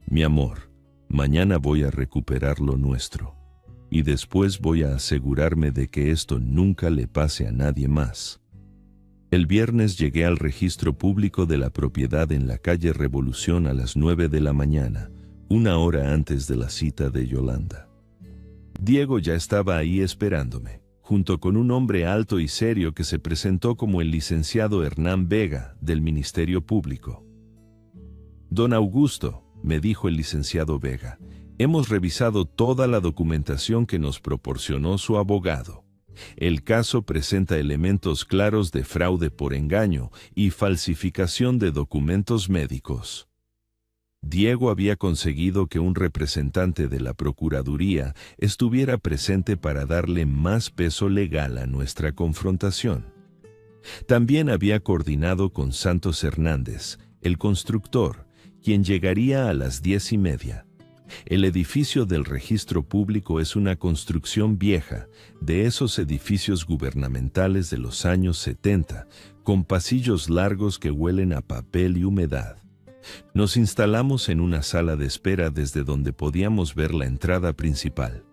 Mi amor, mañana voy a recuperar lo nuestro, y después voy a asegurarme de que esto nunca le pase a nadie más. El viernes llegué al registro público de la propiedad en la calle Revolución a las 9 de la mañana, 1 hora antes de la cita de Yolanda. Diego ya estaba ahí esperándome, junto con un hombre alto y serio que se presentó como el licenciado Hernán Vega, del Ministerio Público. Don Augusto, me dijo el licenciado Vega, hemos revisado toda la documentación que nos proporcionó su abogado. El caso presenta elementos claros de fraude por engaño y falsificación de documentos médicos. Diego había conseguido que un representante de la Procuraduría estuviera presente para darle más peso legal a nuestra confrontación. También había coordinado con Santos Hernández, el constructor, quien llegaría a las 10:30. El edificio del registro público es una construcción vieja, de esos edificios gubernamentales de los años 70, con pasillos largos que huelen a papel y humedad. Nos instalamos en una sala de espera desde donde podíamos ver la entrada principal.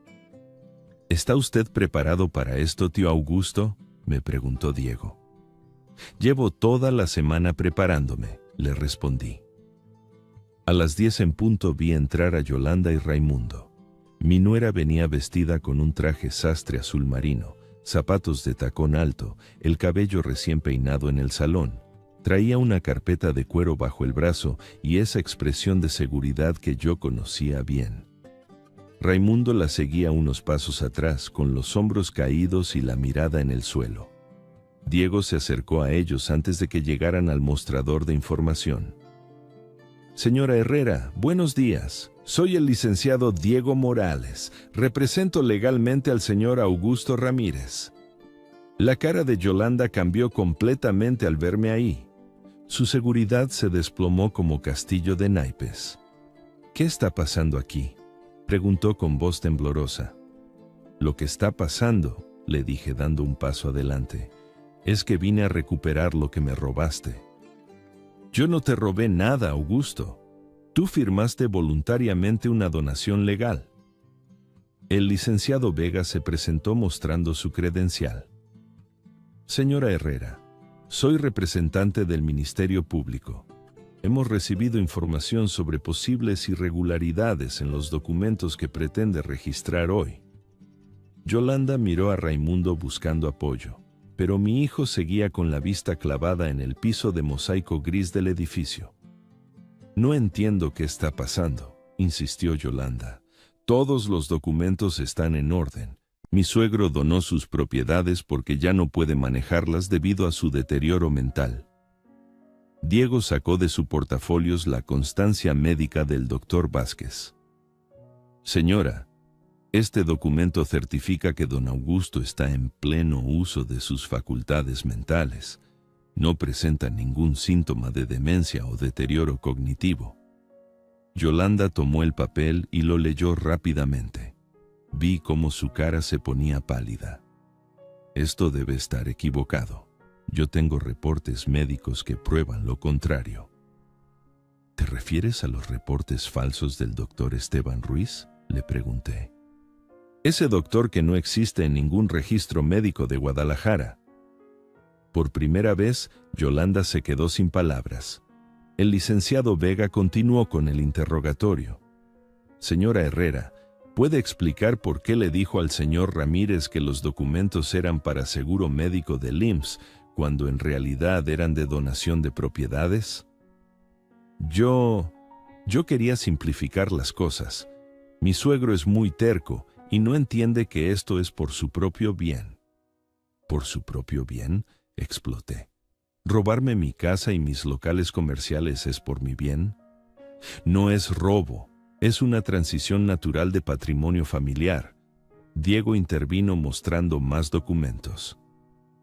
¿Está usted preparado para esto, tío Augusto?, me preguntó Diego. Llevo toda la semana preparándome, le respondí. A las 10 en punto vi entrar a Yolanda y Raimundo. Mi nuera venía vestida con un traje sastre azul marino, zapatos de tacón alto, el cabello recién peinado en el salón. Traía una carpeta de cuero bajo el brazo y esa expresión de seguridad que yo conocía bien. Raimundo la seguía unos pasos atrás, con los hombros caídos y la mirada en el suelo. Diego se acercó a ellos antes de que llegaran al mostrador de información. Señora Herrera, buenos días. Soy el licenciado Diego Morales. Represento legalmente al señor Augusto Ramírez. La cara de Yolanda cambió completamente al verme ahí. Su seguridad se desplomó como castillo de naipes. ¿Qué está pasando aquí?, preguntó con voz temblorosa. Lo que está pasando, le dije dando un paso adelante, es que vine a recuperar lo que me robaste. Yo no te robé nada, Augusto. Tú firmaste voluntariamente una donación legal. El licenciado Vega se presentó mostrando su credencial. Señora Herrera, soy representante del Ministerio Público. Hemos recibido información sobre posibles irregularidades en los documentos que pretende registrar hoy. Yolanda miró a Raimundo buscando apoyo, pero mi hijo seguía con la vista clavada en el piso de mosaico gris del edificio. No entiendo qué está pasando, insistió Yolanda. Todos los documentos están en orden. Mi suegro donó sus propiedades porque ya no puede manejarlas debido a su deterioro mental. Diego sacó de su portafolios la constancia médica del doctor Vázquez. Señora, este documento certifica que don Augusto está en pleno uso de sus facultades mentales. No presenta ningún síntoma de demencia o deterioro cognitivo. Yolanda tomó el papel y lo leyó rápidamente. Vi cómo su cara se ponía pálida. Esto debe estar equivocado. Yo tengo reportes médicos que prueban lo contrario. ¿Te refieres a los reportes falsos del doctor Esteban Ruiz?, le pregunté. Ese doctor que no existe en ningún registro médico de Guadalajara. Por primera vez, Yolanda se quedó sin palabras. El licenciado Vega continuó con el interrogatorio. Señora Herrera, ¿puede explicar por qué le dijo al señor Ramírez que los documentos eran para seguro médico del IMSS, cuando en realidad eran de donación de propiedades? Yo quería simplificar las cosas. Mi suegro es muy terco y no entiende que esto es por su propio bien. ¿Por su propio bien?, exploté. ¿Robarme mi casa y mis locales comerciales es por mi bien? No es robo, es una transición natural de patrimonio familiar. Diego intervino mostrando más documentos.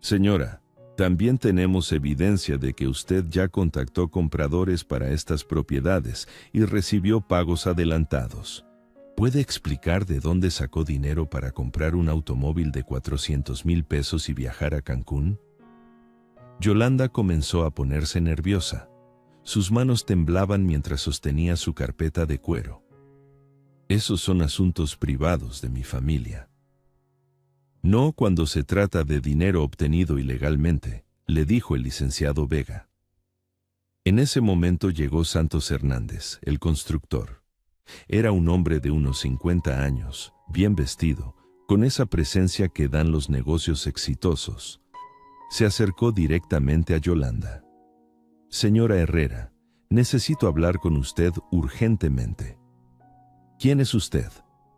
Señora, también tenemos evidencia de que usted ya contactó compradores para estas propiedades y recibió pagos adelantados. ¿Puede explicar de dónde sacó dinero para comprar un automóvil de 400,000 pesos y viajar a Cancún? Yolanda comenzó a ponerse nerviosa. Sus manos temblaban mientras sostenía su carpeta de cuero. Esos son asuntos privados de mi familia. No cuando se trata de dinero obtenido ilegalmente, le dijo el licenciado Vega. En ese momento llegó Santos Hernández, el constructor. Era un hombre de unos 50 años, bien vestido, con esa presencia que dan los negocios exitosos. Se acercó directamente a Yolanda. Señora Herrera, necesito hablar con usted urgentemente. ¿Quién es usted?,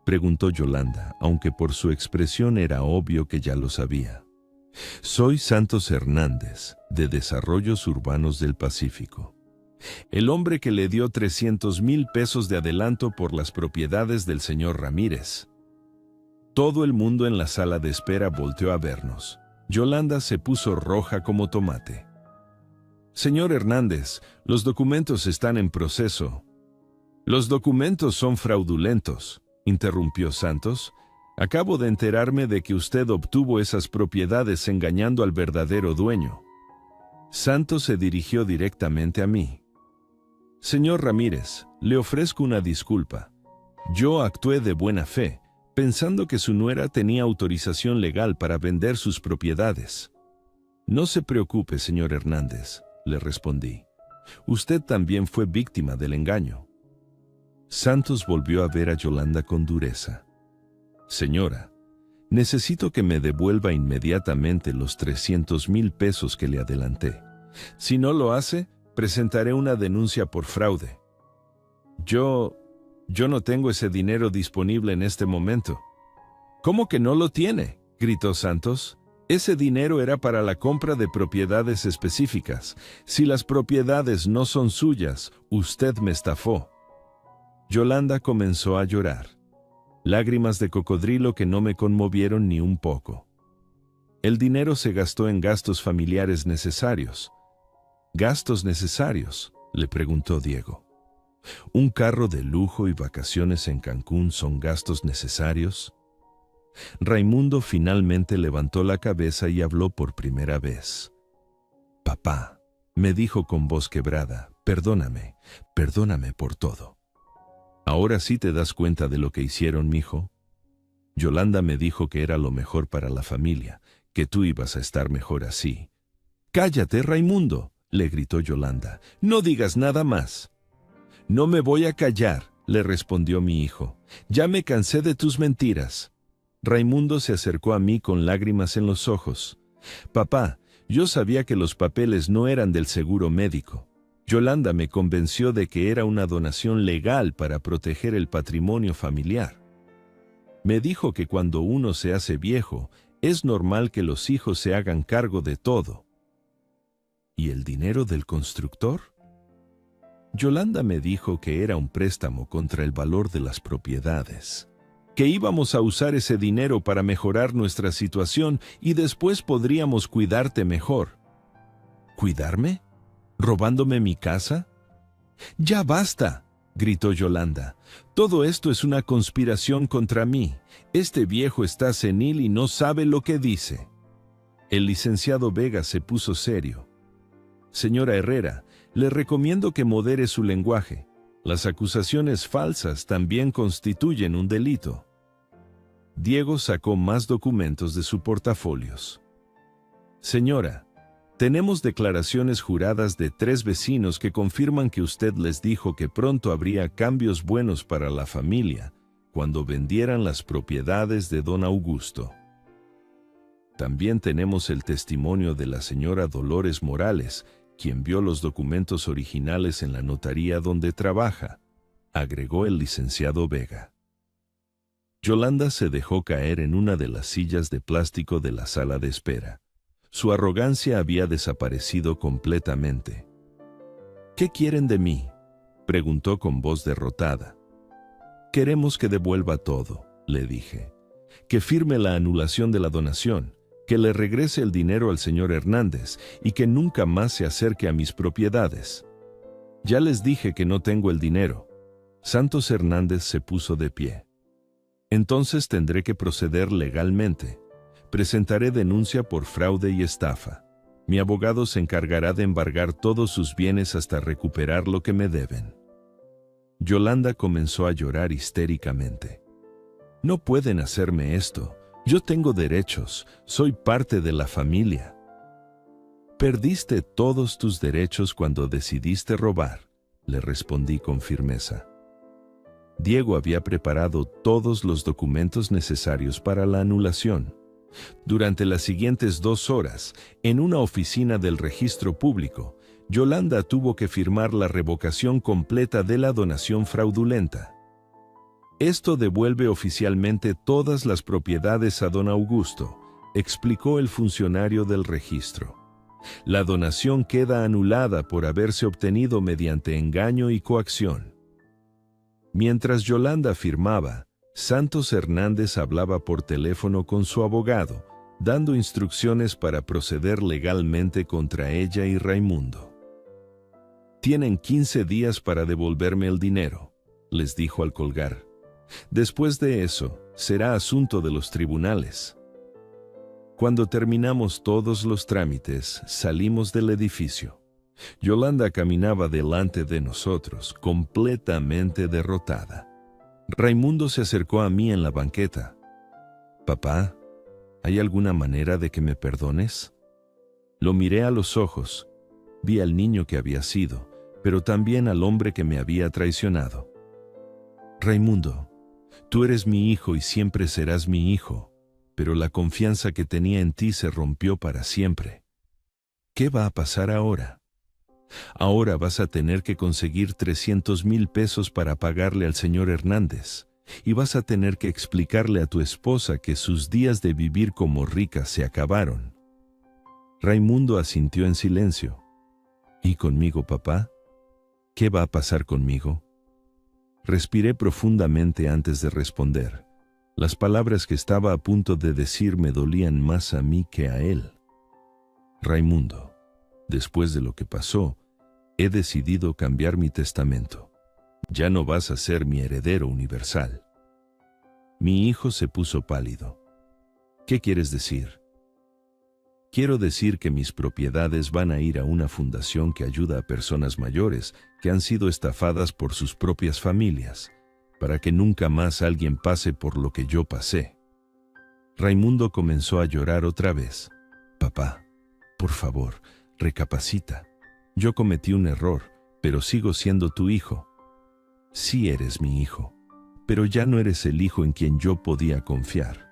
preguntó Yolanda, aunque por su expresión era obvio que ya lo sabía. Soy Santos Hernández, de Desarrollos Urbanos del Pacífico. El hombre que le dio 300,000 pesos de adelanto por las propiedades del señor Ramírez. Todo el mundo en la sala de espera volteó a vernos. Yolanda se puso roja como tomate. Señor Hernández, los documentos están en proceso. Los documentos son fraudulentos, interrumpió Santos. Acabo de enterarme de que usted obtuvo esas propiedades engañando al verdadero dueño. Santos se dirigió directamente a mí. Señor Ramírez, le ofrezco una disculpa. Yo actué de buena fe, pensando que su nuera tenía autorización legal para vender sus propiedades. No se preocupe, señor Hernández, le respondí. Usted también fue víctima del engaño. Santos volvió a ver a Yolanda con dureza. Señora, necesito que me devuelva inmediatamente los 300,000 pesos que le adelanté. Si no lo hace, presentaré una denuncia por fraude. Yo no tengo ese dinero disponible en este momento. ¿Cómo que no lo tiene?, gritó Santos. Ese dinero era para la compra de propiedades específicas. Si las propiedades no son suyas, usted me estafó. Yolanda comenzó a llorar. Lágrimas de cocodrilo que no me conmovieron ni un poco. El dinero se gastó en gastos familiares necesarios. ¿Gastos necesarios?, le preguntó Diego. ¿Un carro de lujo y vacaciones en Cancún son gastos necesarios? Raimundo finalmente levantó la cabeza y habló por primera vez. Papá, me dijo con voz quebrada, perdóname por todo. ¿Ahora sí te das cuenta de lo que hicieron, mijo? Yolanda me dijo que era lo mejor para la familia, que tú ibas a estar mejor así. ¡Cállate, Raimundo!, le gritó Yolanda. No digas nada más. No me voy a callar, le respondió mi hijo. Ya me cansé de tus mentiras. Raimundo se acercó a mí con lágrimas en los ojos. Papá, yo sabía que los papeles no eran del seguro médico. Yolanda me convenció de que era una donación legal para proteger el patrimonio familiar. Me dijo que cuando uno se hace viejo, es normal que los hijos se hagan cargo de todo. ¿Y el dinero del constructor? Yolanda me dijo que era un préstamo contra el valor de las propiedades, que íbamos a usar ese dinero para mejorar nuestra situación y después podríamos cuidarte mejor. ¿Cuidarme? ¿Robándome mi casa? ¡Ya basta!, gritó Yolanda. Todo esto es una conspiración contra mí. Este viejo está senil y no sabe lo que dice. El licenciado Vega se puso serio. Señora Herrera, le recomiendo que modere su lenguaje. Las acusaciones falsas también constituyen un delito. Diego sacó más documentos de su portafolios. Señora, tenemos declaraciones juradas de 3 vecinos que confirman que usted les dijo que pronto habría cambios buenos para la familia cuando vendieran las propiedades de don Augusto. También tenemos el testimonio de la señora Dolores Morales, quien vio los documentos originales en la notaría donde trabaja, agregó el licenciado Vega. Yolanda se dejó caer en una de las sillas de plástico de la sala de espera. Su arrogancia había desaparecido completamente. ¿Qué quieren de mí?, preguntó con voz derrotada. Queremos que devuelva todo, le dije. Que firme la anulación de la donación, que le regrese el dinero al señor Hernández y que nunca más se acerque a mis propiedades. Ya les dije que no tengo el dinero. Santos Hernández se puso de pie. Entonces tendré que proceder legalmente. Presentaré denuncia por fraude y estafa. Mi abogado se encargará de embargar todos sus bienes hasta recuperar lo que me deben. Yolanda comenzó a llorar histéricamente. No pueden hacerme esto. Yo tengo derechos, soy parte de la familia. Perdiste todos tus derechos cuando decidiste robar, le respondí con firmeza. Diego había preparado todos los documentos necesarios para la anulación. Durante las siguientes 2 horas, en una oficina del registro público, Yolanda tuvo que firmar la revocación completa de la donación fraudulenta. Esto devuelve oficialmente todas las propiedades a don Augusto, explicó el funcionario del registro. La donación queda anulada por haberse obtenido mediante engaño y coacción. Mientras Yolanda firmaba, Santos Hernández hablaba por teléfono con su abogado, dando instrucciones para proceder legalmente contra ella y Raimundo. Tienen 15 días para devolverme el dinero, les dijo al colgar. Después de eso, será asunto de los tribunales. Cuando terminamos todos los trámites, salimos del edificio. Yolanda caminaba delante de nosotros, completamente derrotada. Raimundo se acercó a mí en la banqueta. «Papá, ¿hay alguna manera de que me perdones?» Lo miré a los ojos. Vi al niño que había sido, pero también al hombre que me había traicionado. «Raimundo, tú eres mi hijo y siempre serás mi hijo, pero la confianza que tenía en ti se rompió para siempre. ¿Qué va a pasar ahora? Ahora vas a tener que conseguir 300,000 pesos para pagarle al señor Hernández, y vas a tener que explicarle a tu esposa que sus días de vivir como rica se acabaron». Raimundo asintió en silencio. «¿Y conmigo, papá? ¿Qué va a pasar conmigo?» Respiré profundamente antes de responder. Las palabras que estaba a punto de decir me dolían más a mí que a él. «Raimundo, después de lo que pasó, he decidido cambiar mi testamento. Ya no vas a ser mi heredero universal». Mi hijo se puso pálido. «¿Qué quieres decir?» «Quiero decir que mis propiedades van a ir a una fundación que ayuda a personas mayores que han sido estafadas por sus propias familias, para que nunca más alguien pase por lo que yo pasé». Raimundo comenzó a llorar otra vez. «Papá, por favor, recapacita. Yo cometí un error, pero sigo siendo tu hijo. Sí eres mi hijo, pero ya no eres el hijo en quien yo podía confiar.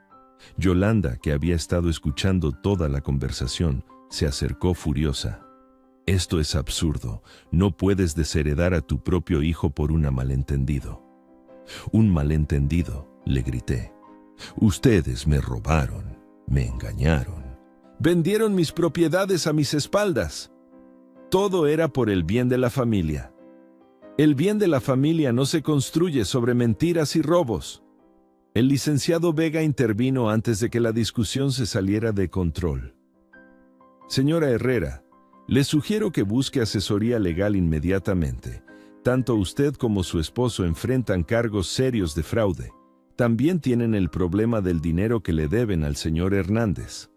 Yolanda, que había estado escuchando toda la conversación, se acercó furiosa. «Esto es absurdo. No puedes desheredar a tu propio hijo por un malentendido». «Un malentendido», le grité. «Ustedes me robaron, me engañaron. Vendieron mis propiedades a mis espaldas. Todo era por el bien de la familia. El bien de la familia no se construye sobre mentiras y robos». El licenciado Vega intervino antes de que la discusión se saliera de control. «Señora Herrera, le sugiero que busque asesoría legal inmediatamente. Tanto usted como su esposo enfrentan cargos serios de fraude. También tienen el problema del dinero que le deben al señor Hernández».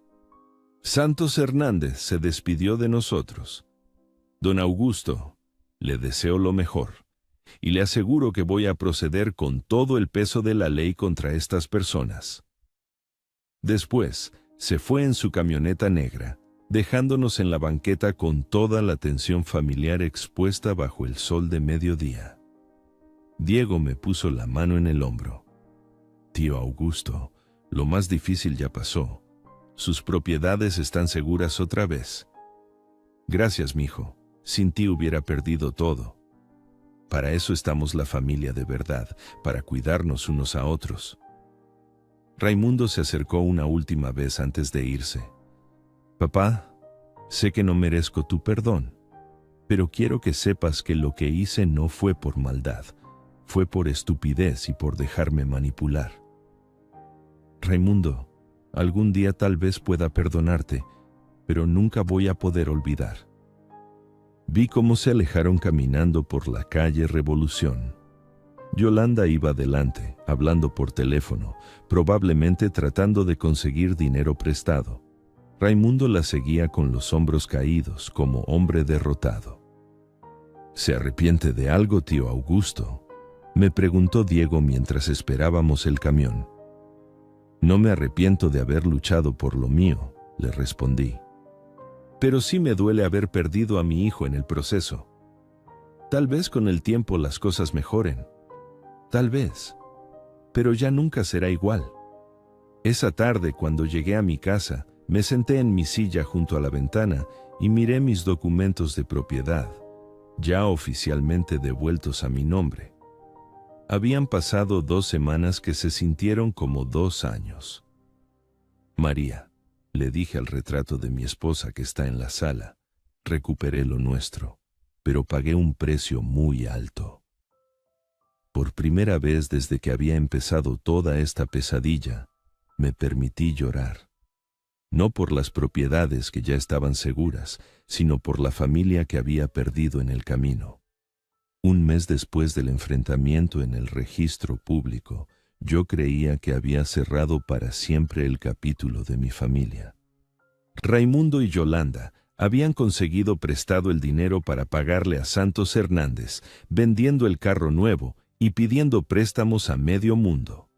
Santos Hernández se despidió de nosotros. «Don Augusto, le deseo lo mejor, y le aseguro que voy a proceder con todo el peso de la ley contra estas personas». Después, se fue en su camioneta negra, dejándonos en la banqueta con toda la tensión familiar expuesta bajo el sol de mediodía. Diego me puso la mano en el hombro. «Tío Augusto, lo más difícil ya pasó. Sus propiedades están seguras otra vez». «Gracias, mijo. Sin ti hubiera perdido todo. Para eso estamos la familia de verdad, para cuidarnos unos a otros». Raimundo se acercó una última vez antes de irse. «Papá, sé que no merezco tu perdón, pero quiero que sepas que lo que hice no fue por maldad, fue por estupidez y por dejarme manipular. Raimundo, algún día tal vez pueda perdonarte, pero nunca voy a poder olvidar». Vi cómo se alejaron caminando por la calle Revolución. Yolanda iba adelante, hablando por teléfono, probablemente tratando de conseguir dinero prestado. Raimundo la seguía con los hombros caídos, como hombre derrotado. «¿Se arrepiente de algo, tío Augusto?», me preguntó Diego mientras esperábamos el camión. «No me arrepiento de haber luchado por lo mío», le respondí. «Pero sí me duele haber perdido a mi hijo en el proceso. Tal vez con el tiempo las cosas mejoren. Tal vez. Pero ya nunca será igual». Esa tarde, cuando llegué a mi casa, me senté en mi silla junto a la ventana y miré mis documentos de propiedad, ya oficialmente devueltos a mi nombre. Habían pasado 2 semanas que se sintieron como 2 años. «María», le dije al retrato de mi esposa que está en la sala, «recuperé lo nuestro, pero pagué un precio muy alto. Por primera vez desde que había empezado toda esta pesadilla, me permití llorar. No por las propiedades que ya estaban seguras, sino por la familia que había perdido en el camino. Un mes después del enfrentamiento en el registro público, yo creía que había cerrado para siempre el capítulo de mi familia. Raimundo y Yolanda habían conseguido prestado el dinero para pagarle a Santos Hernández, vendiendo el carro nuevo y pidiendo préstamos a medio mundo.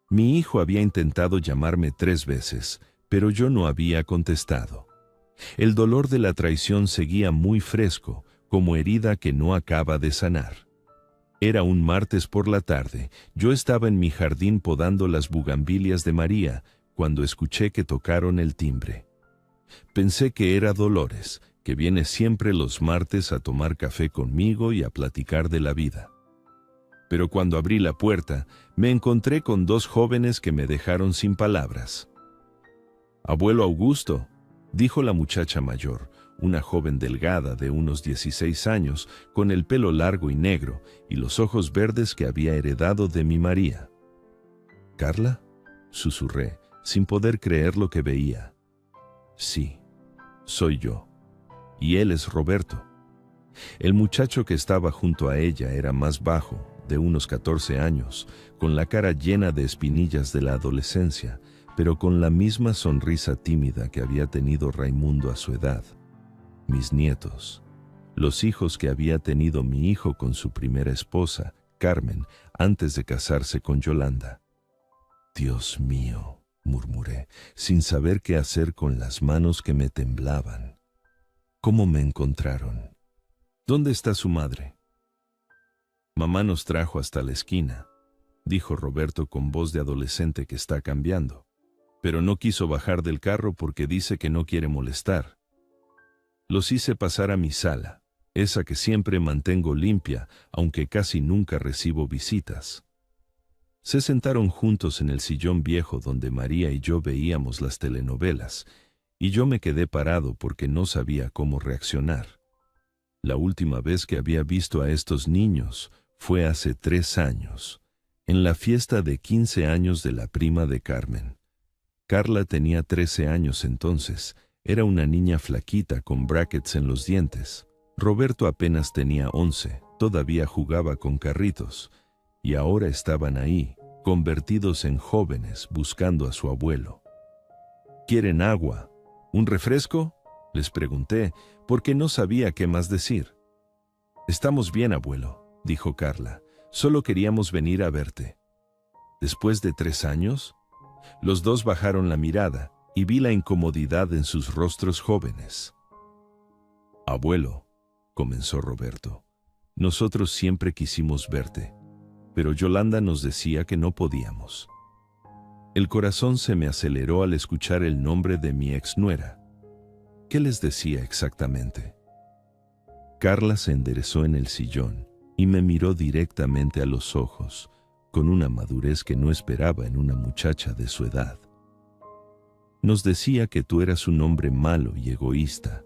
Mi hijo había intentado llamarme 3 veces, pero yo no había contestado. El dolor de la traición seguía muy fresco, como herida que no acaba de sanar. Era un martes por la tarde. Yo estaba en mi jardín podando las bugambilias de María cuando escuché que tocaron el timbre. Pensé que era Dolores, que viene siempre los martes a tomar café conmigo y a platicar de la vida. Pero cuando abrí la puerta, me encontré con 2 jóvenes que me dejaron sin palabras. «Abuelo Augusto», dijo la muchacha mayor, una joven delgada de unos 16 años, con el pelo largo y negro y los ojos verdes que había heredado de mi María. «¿Carla?», susurré, sin poder creer lo que veía. «Sí, soy yo. Y él es Roberto». El muchacho que estaba junto a ella era más bajo, de unos 14 años, con la cara llena de espinillas de la adolescencia, pero con la misma sonrisa tímida que había tenido Raimundo a su edad. Mis nietos, los hijos que había tenido mi hijo con su primera esposa, Carmen, antes de casarse con Yolanda. «Dios mío», murmuré, sin saber qué hacer con las manos que me temblaban. «¿Cómo me encontraron? ¿Dónde está su madre?» «Mamá nos trajo hasta la esquina», dijo Roberto con voz de adolescente que está cambiando. pero no quiso bajar del carro porque dice que no quiere molestar. Los hice pasar a mi sala, esa que siempre mantengo limpia, aunque casi nunca recibo visitas. Se sentaron juntos en el sillón viejo donde María y yo veíamos las telenovelas, y yo me quedé parado porque no sabía cómo reaccionar. La última vez que había visto a estos niños fue hace 3 años, en la fiesta de 15 años de la prima de Carmen. Carla tenía 13 años entonces, era una niña flaquita con brackets en los dientes. Roberto apenas tenía 11, todavía jugaba con carritos, y ahora estaban ahí, convertidos en jóvenes, buscando a su abuelo. ¿Quieren agua? ¿Un refresco?, les pregunté, porque no sabía qué más decir. Estamos bien, abuelo, dijo Carla. Solo queríamos venir a verte. Después de 3 años, los dos bajaron la mirada y vi la incomodidad en sus rostros jóvenes. Abuelo, comenzó Roberto, nosotros siempre quisimos verte, pero Yolanda nos decía que no podíamos. El corazón se me aceleró al escuchar el nombre de mi exnuera. ¿Qué les decía exactamente? Carla se enderezó en el sillón y me miró directamente a los ojos, con una madurez que no esperaba en una muchacha de su edad. Nos decía que tú eras un hombre malo y egoísta,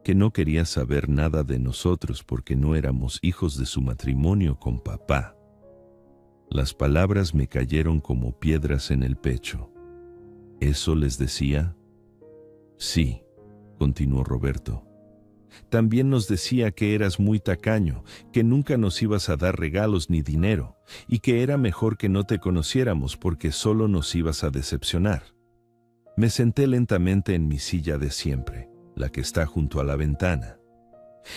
que no querías saber nada de nosotros porque no éramos hijos de su matrimonio con papá. Las palabras me cayeron como piedras en el pecho. ¿Eso les decía? Sí, continuó Roberto. También nos decía que eras muy tacaño, que nunca nos ibas a dar regalos ni dinero, y que era mejor que no te conociéramos porque solo nos ibas a decepcionar. Me senté lentamente en mi silla de siempre, la que está junto a la ventana.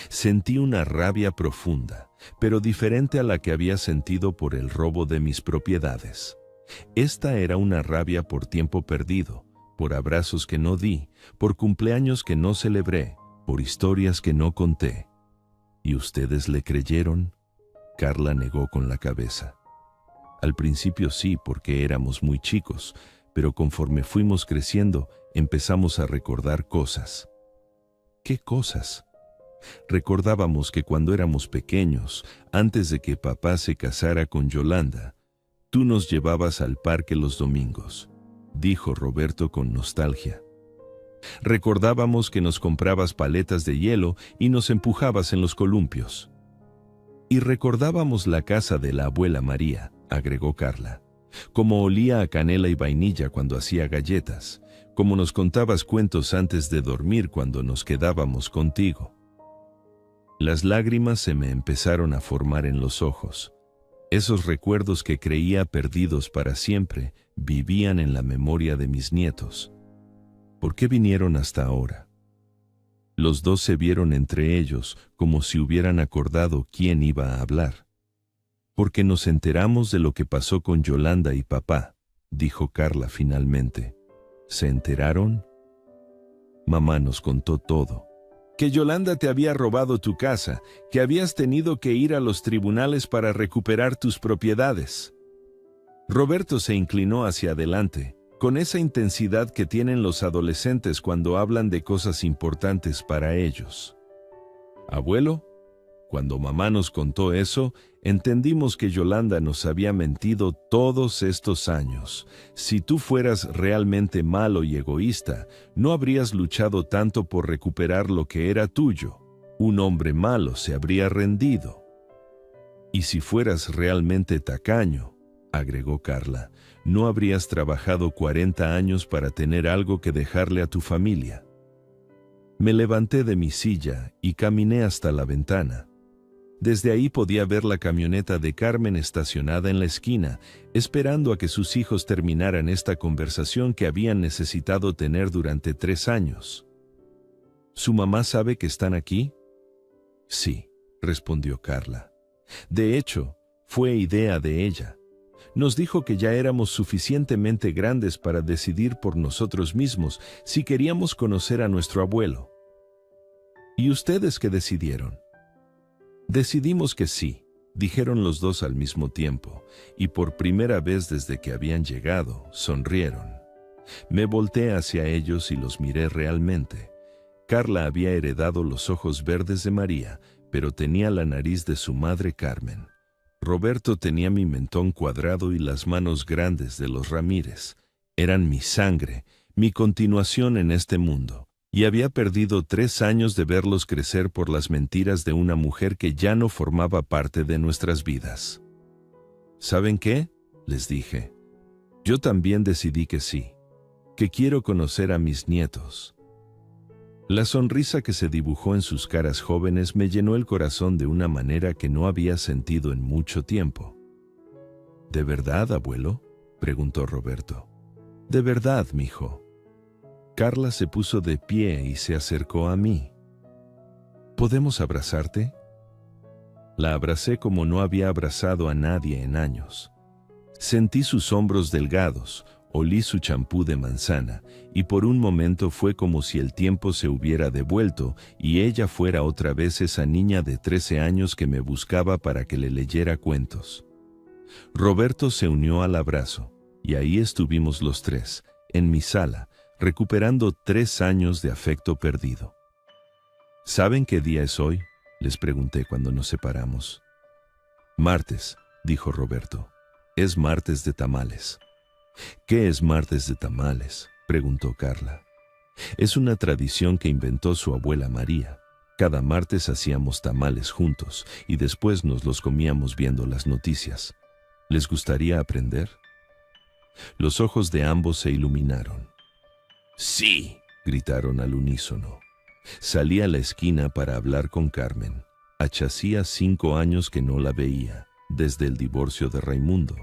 Sentí una rabia profunda, pero diferente a la que había sentido por el robo de mis propiedades. Esta era una rabia por tiempo perdido, por abrazos que no di, por cumpleaños que no celebré, por historias que no conté. ¿Y ustedes le creyeron? Carla negó con la cabeza. Al principio sí, porque éramos muy chicos, pero conforme fuimos creciendo, empezamos a recordar cosas. ¿Qué cosas? Recordábamos que cuando éramos pequeños, antes de que papá se casara con Yolanda, tú nos llevabas al parque los domingos, dijo Roberto con nostalgia. Recordábamos que nos comprabas paletas de hielo y nos empujabas en los columpios. Y recordábamos la casa de la abuela María, agregó Carla, como olía a canela y vainilla cuando hacía galletas, como nos contabas cuentos antes de dormir cuando nos quedábamos contigo. Las lágrimas se me empezaron a formar en los ojos. Esos recuerdos que creía perdidos para siempre vivían en la memoria de mis nietos. ¿Por qué vinieron hasta ahora? Los dos se vieron entre ellos como si hubieran acordado quién iba a hablar. Porque nos enteramos de lo que pasó con Yolanda y papá, dijo Carla finalmente. ¿Se enteraron? Mamá nos contó todo. Que Yolanda te había robado tu casa, que habías tenido que ir a los tribunales para recuperar tus propiedades. Roberto se inclinó hacia adelante, con esa intensidad que tienen los adolescentes cuando hablan de cosas importantes para ellos. Abuelo, cuando mamá nos contó eso, entendimos que Yolanda nos había mentido todos estos años. Si tú fueras realmente malo y egoísta, no habrías luchado tanto por recuperar lo que era tuyo. Un hombre malo se habría rendido. Y si fueras realmente tacaño, agregó Carla, no habrías trabajado 40 años para tener algo que dejarle a tu familia. Me levanté de mi silla y caminé hasta la ventana. Desde ahí podía ver la camioneta de Carmen estacionada en la esquina, esperando a que sus hijos terminaran esta conversación que habían necesitado tener durante 3 años. ¿Su mamá sabe que están aquí? Sí, respondió Carla. De hecho, fue idea de ella. Nos dijo que ya éramos suficientemente grandes para decidir por nosotros mismos si queríamos conocer a nuestro abuelo. ¿Y ustedes qué decidieron? Decidimos que sí, dijeron los dos al mismo tiempo, y por primera vez desde que habían llegado, sonrieron. Me volteé hacia ellos y los miré realmente. Carla había heredado los ojos verdes de María, pero tenía la nariz de su madre Carmen. Roberto tenía mi mentón cuadrado y las manos grandes de los Ramírez. Eran mi sangre, mi continuación en este mundo. Y había perdido 3 años de verlos crecer por las mentiras de una mujer que ya no formaba parte de nuestras vidas. ¿Saben qué?, les dije. Yo también decidí que sí, que quiero conocer a mis nietos. La sonrisa que se dibujó en sus caras jóvenes me llenó el corazón de una manera que no había sentido en mucho tiempo. ¿De verdad, abuelo?, preguntó Roberto. De verdad, mijo. Carla se puso de pie y se acercó a mí. ¿Podemos abrazarte? La abracé como no había abrazado a nadie en años. Sentí sus hombros delgados, olí su champú de manzana, y por un momento fue como si el tiempo se hubiera devuelto y ella fuera otra vez esa niña de 13 años que me buscaba para que le leyera cuentos. Roberto se unió al abrazo, y ahí estuvimos los tres, en mi sala, recuperando 3 años de afecto perdido. ¿Saben qué día es hoy?, les pregunté cuando nos separamos. Martes, dijo Roberto. Es martes de tamales. ¿Qué es martes de tamales?, preguntó Carla. Es una tradición que inventó su abuela María. Cada martes hacíamos tamales juntos y después nos los comíamos viendo las noticias. ¿Les gustaría aprender? Los ojos de ambos se iluminaron. ¡Sí!, gritaron al unísono. Salí a la esquina para hablar con Carmen. Hacía 5 años que no la veía, desde el divorcio de Raimundo.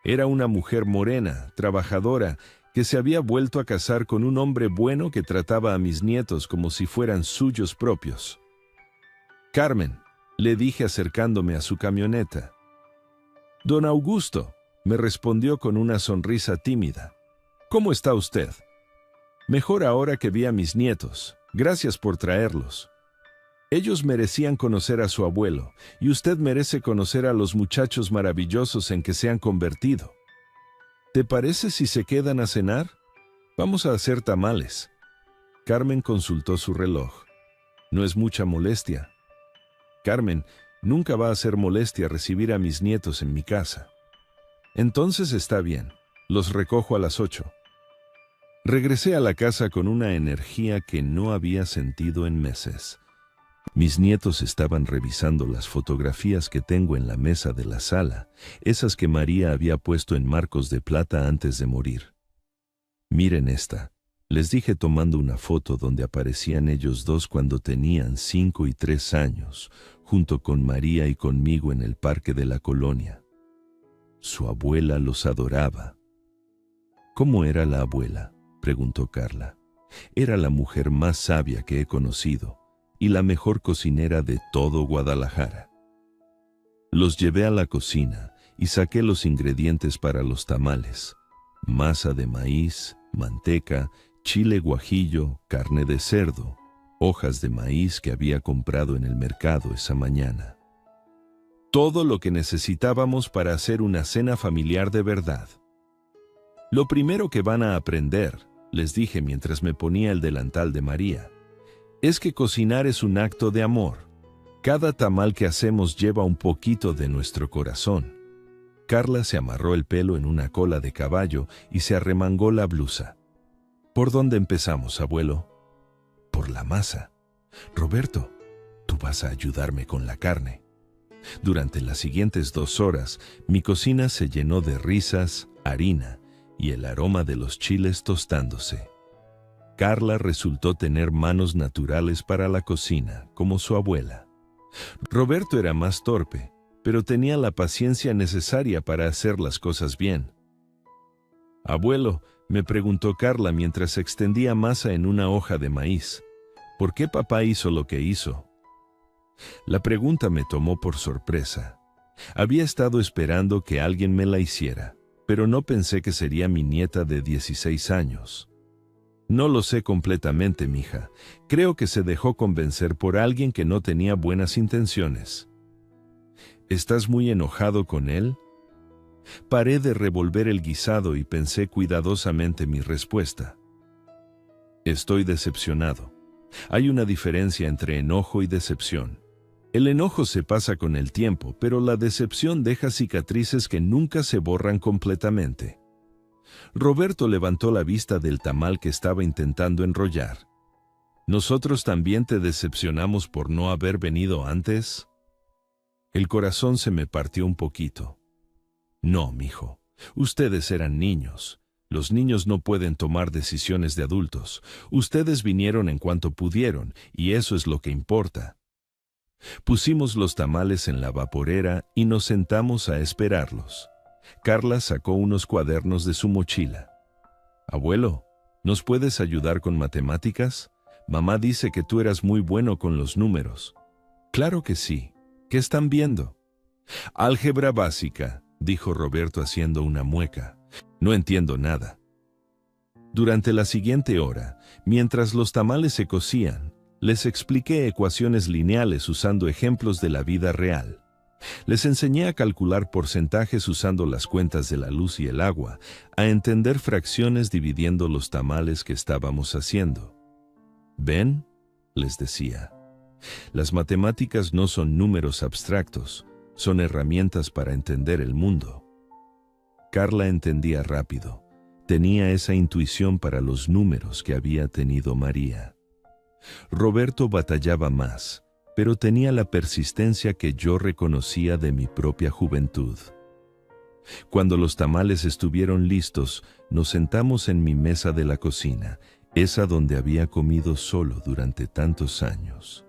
Era una mujer morena, trabajadora, que se había vuelto a casar con un hombre bueno que trataba a mis nietos como si fueran suyos propios. Carmen, le dije acercándome a su camioneta. Don Augusto, me respondió con una sonrisa tímida. ¿Cómo está usted? Mejor ahora que vi a mis nietos. Gracias por traerlos. Ellos merecían conocer a su abuelo, y usted merece conocer a los muchachos maravillosos en que se han convertido. ¿Te parece si se quedan a cenar? Vamos a hacer tamales. Carmen consultó su reloj. No es mucha molestia. Carmen, nunca va a ser molestia recibir a mis nietos en mi casa. Entonces está bien. Los recojo a las 8. Regresé a la casa con una energía que no había sentido en meses. Mis nietos estaban revisando las fotografías que tengo en la mesa de la sala, esas que María había puesto en marcos de plata antes de morir. Miren esta, les dije tomando una foto donde aparecían ellos dos cuando tenían 5 y 3 años, junto con María y conmigo en el parque de la colonia. Su abuela los adoraba. ¿Cómo era la abuela?, preguntó Carla. Era la mujer más sabia que he conocido y la mejor cocinera de todo Guadalajara. Los llevé a la cocina y saqué los ingredientes para los tamales: masa de maíz, manteca, chile guajillo, carne de cerdo, hojas de maíz que había comprado en el mercado esa mañana. Todo lo que necesitábamos para hacer una cena familiar de verdad. Lo primero que van a aprender, les dije mientras me ponía el delantal de María, es que cocinar es un acto de amor. Cada tamal que hacemos lleva un poquito de nuestro corazón. Carla se amarró el pelo en una cola de caballo y se arremangó la blusa. ¿Por dónde empezamos, abuelo? Por la masa. Roberto, tú vas a ayudarme con la carne. Durante las siguientes 2 horas, mi cocina se llenó de risas, harina y el aroma de los chiles tostándose. Carla resultó tener manos naturales para la cocina, como su abuela. Roberto era más torpe, pero tenía la paciencia necesaria para hacer las cosas bien. Abuelo, me preguntó Carla mientras extendía masa en una hoja de maíz, ¿por qué papá hizo lo que hizo? La pregunta me tomó por sorpresa. Había estado esperando que alguien me la hiciera, pero no pensé que sería mi nieta de 16 años. No lo sé completamente, mija. Creo que se dejó convencer por alguien que no tenía buenas intenciones. ¿Estás muy enojado con él? Paré de revolver el guisado y pensé cuidadosamente mi respuesta. Estoy decepcionado. Hay una diferencia entre enojo y decepción. El enojo se pasa con el tiempo, pero la decepción deja cicatrices que nunca se borran completamente. Roberto levantó la vista del tamal que estaba intentando enrollar. ¿Nosotros también te decepcionamos por no haber venido antes? El corazón se me partió un poquito. No, mijo. Ustedes eran niños. Los niños no pueden tomar decisiones de adultos. Ustedes vinieron en cuanto pudieron, y eso es lo que importa. Pusimos los tamales en la vaporera y nos sentamos a esperarlos. Carla sacó unos cuadernos de su mochila. Abuelo, ¿nos puedes ayudar con matemáticas? Mamá dice que tú eras muy bueno con los números. Claro que sí. ¿Qué están viendo? Álgebra básica, dijo Roberto haciendo una mueca. No entiendo nada. Durante la siguiente hora, mientras los tamales se cocían, les expliqué ecuaciones lineales usando ejemplos de la vida real. Les enseñé a calcular porcentajes usando las cuentas de la luz y el agua, a entender fracciones dividiendo los tamales que estábamos haciendo. ¿Ven?, les decía. Las matemáticas no son números abstractos, son herramientas para entender el mundo. Carla entendía rápido. Tenía esa intuición para los números que había tenido María. Roberto batallaba más, pero tenía la persistencia que yo reconocía de mi propia juventud. Cuando los tamales estuvieron listos, nos sentamos en mi mesa de la cocina, esa donde había comido solo durante tantos años.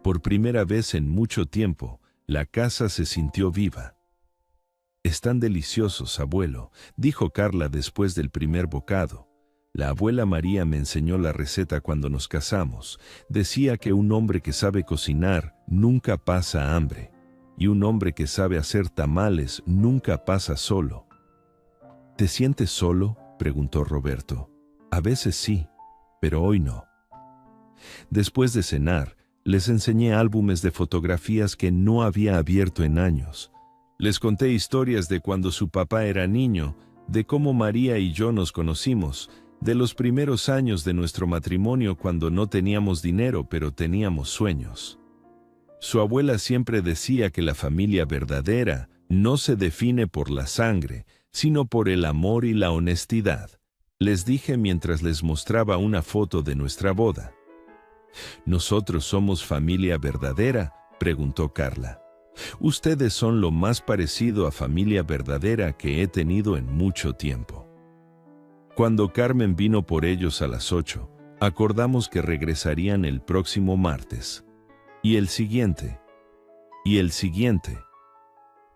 Por primera vez en mucho tiempo, la casa se sintió viva. «Están deliciosos, abuelo», dijo Carla después del primer bocado. La abuela María me enseñó la receta cuando nos casamos. Decía que un hombre que sabe cocinar nunca pasa hambre, y un hombre que sabe hacer tamales nunca pasa solo. ¿Te sientes solo?, preguntó Roberto. A veces sí, pero hoy no. Después de cenar, les enseñé álbumes de fotografías que no había abierto en años. Les conté historias de cuando su papá era niño, de cómo María y yo nos conocimos, de los primeros años de nuestro matrimonio cuando no teníamos dinero pero teníamos sueños. Su abuela siempre decía que la familia verdadera no se define por la sangre, sino por el amor y la honestidad. Les dije mientras les mostraba una foto de nuestra boda. ¿Nosotros somos familia verdadera?, preguntó Carla. Ustedes son lo más parecido a familia verdadera que he tenido en mucho tiempo. Cuando Carmen vino por ellos a las 8, acordamos que regresarían el próximo martes. Y el siguiente. Y el siguiente.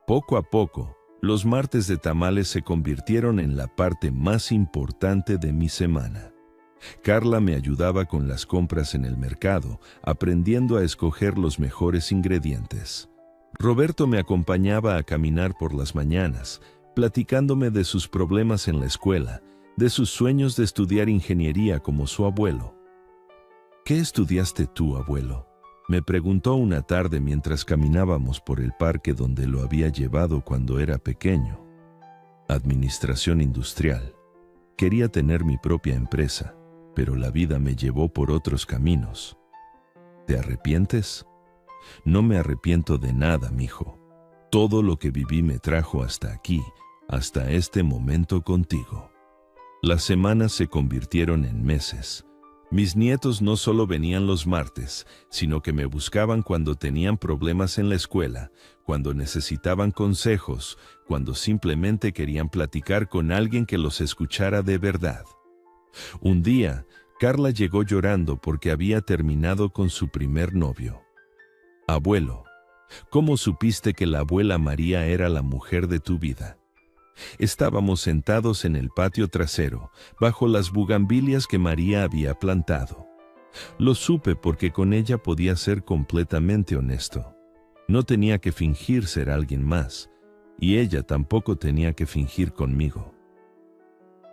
Poco a poco, los martes de tamales se convirtieron en la parte más importante de mi semana. Carla me ayudaba con las compras en el mercado, aprendiendo a escoger los mejores ingredientes. Roberto me acompañaba a caminar por las mañanas, platicándome de sus problemas en la escuela, de sus sueños de estudiar ingeniería como su abuelo. ¿Qué estudiaste tú, abuelo?, me preguntó una tarde mientras caminábamos por el parque donde lo había llevado cuando era pequeño. Administración industrial. Quería tener mi propia empresa, pero la vida me llevó por otros caminos. ¿Te arrepientes? No me arrepiento de nada, mijo. Todo lo que viví me trajo hasta aquí, hasta este momento contigo. Las semanas se convirtieron en meses. Mis nietos no solo venían los martes, sino que me buscaban cuando tenían problemas en la escuela, cuando necesitaban consejos, cuando simplemente querían platicar con alguien que los escuchara de verdad. Un día, Carla llegó llorando porque había terminado con su primer novio. Abuelo, ¿cómo supiste que la abuela María era la mujer de tu vida? Estábamos sentados en el patio trasero, bajo las bugambilias que María había plantado. Lo supe porque con ella podía ser completamente honesto. No tenía que fingir ser alguien más, y ella tampoco tenía que fingir conmigo.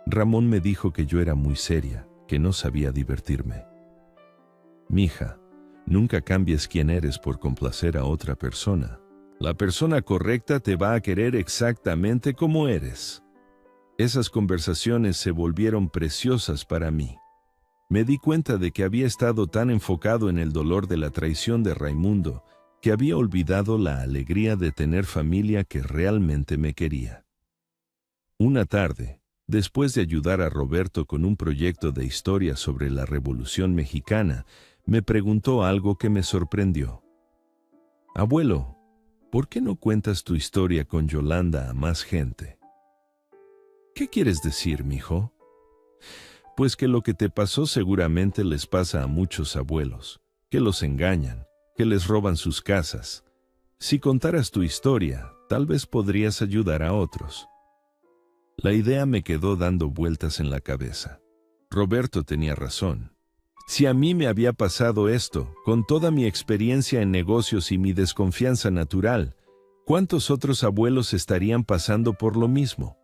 Ramón me dijo que yo era muy seria, que no sabía divertirme. Mija, nunca cambies quién eres por complacer a otra persona, La persona correcta te va a querer exactamente como eres. Esas conversaciones se volvieron preciosas para mí. Me di cuenta de que había estado tan enfocado en el dolor de la traición de Raimundo que había olvidado la alegría de tener familia que realmente me quería. Una tarde, después de ayudar a Roberto con un proyecto de historia sobre la Revolución Mexicana, me preguntó algo que me sorprendió. Abuelo, ¿por qué no cuentas tu historia con Yolanda a más gente? ¿Qué quieres decir, mijo? Pues que lo que te pasó seguramente les pasa a muchos abuelos, que los engañan, que les roban sus casas. Si contaras tu historia, tal vez podrías ayudar a otros. La idea me quedó dando vueltas en la cabeza. Roberto tenía razón. Si a mí me había pasado esto, con toda mi experiencia en negocios y mi desconfianza natural, ¿cuántos otros abuelos estarían pasando por lo mismo?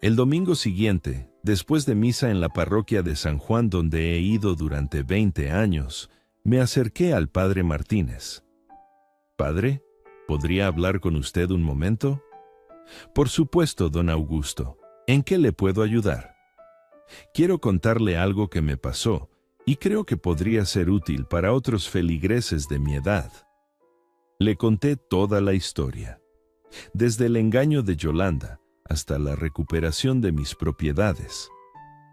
El domingo siguiente, después de misa en la parroquia de San Juan donde he ido durante 20 años, me acerqué al padre Martínez. «Padre, ¿podría hablar con usted un momento?» «Por supuesto, don Augusto. ¿En qué le puedo ayudar?» «Quiero contarle algo que me pasó, y creo que podría ser útil para otros feligreses de mi edad». Le conté toda la historia, desde el engaño de Yolanda hasta la recuperación de mis propiedades.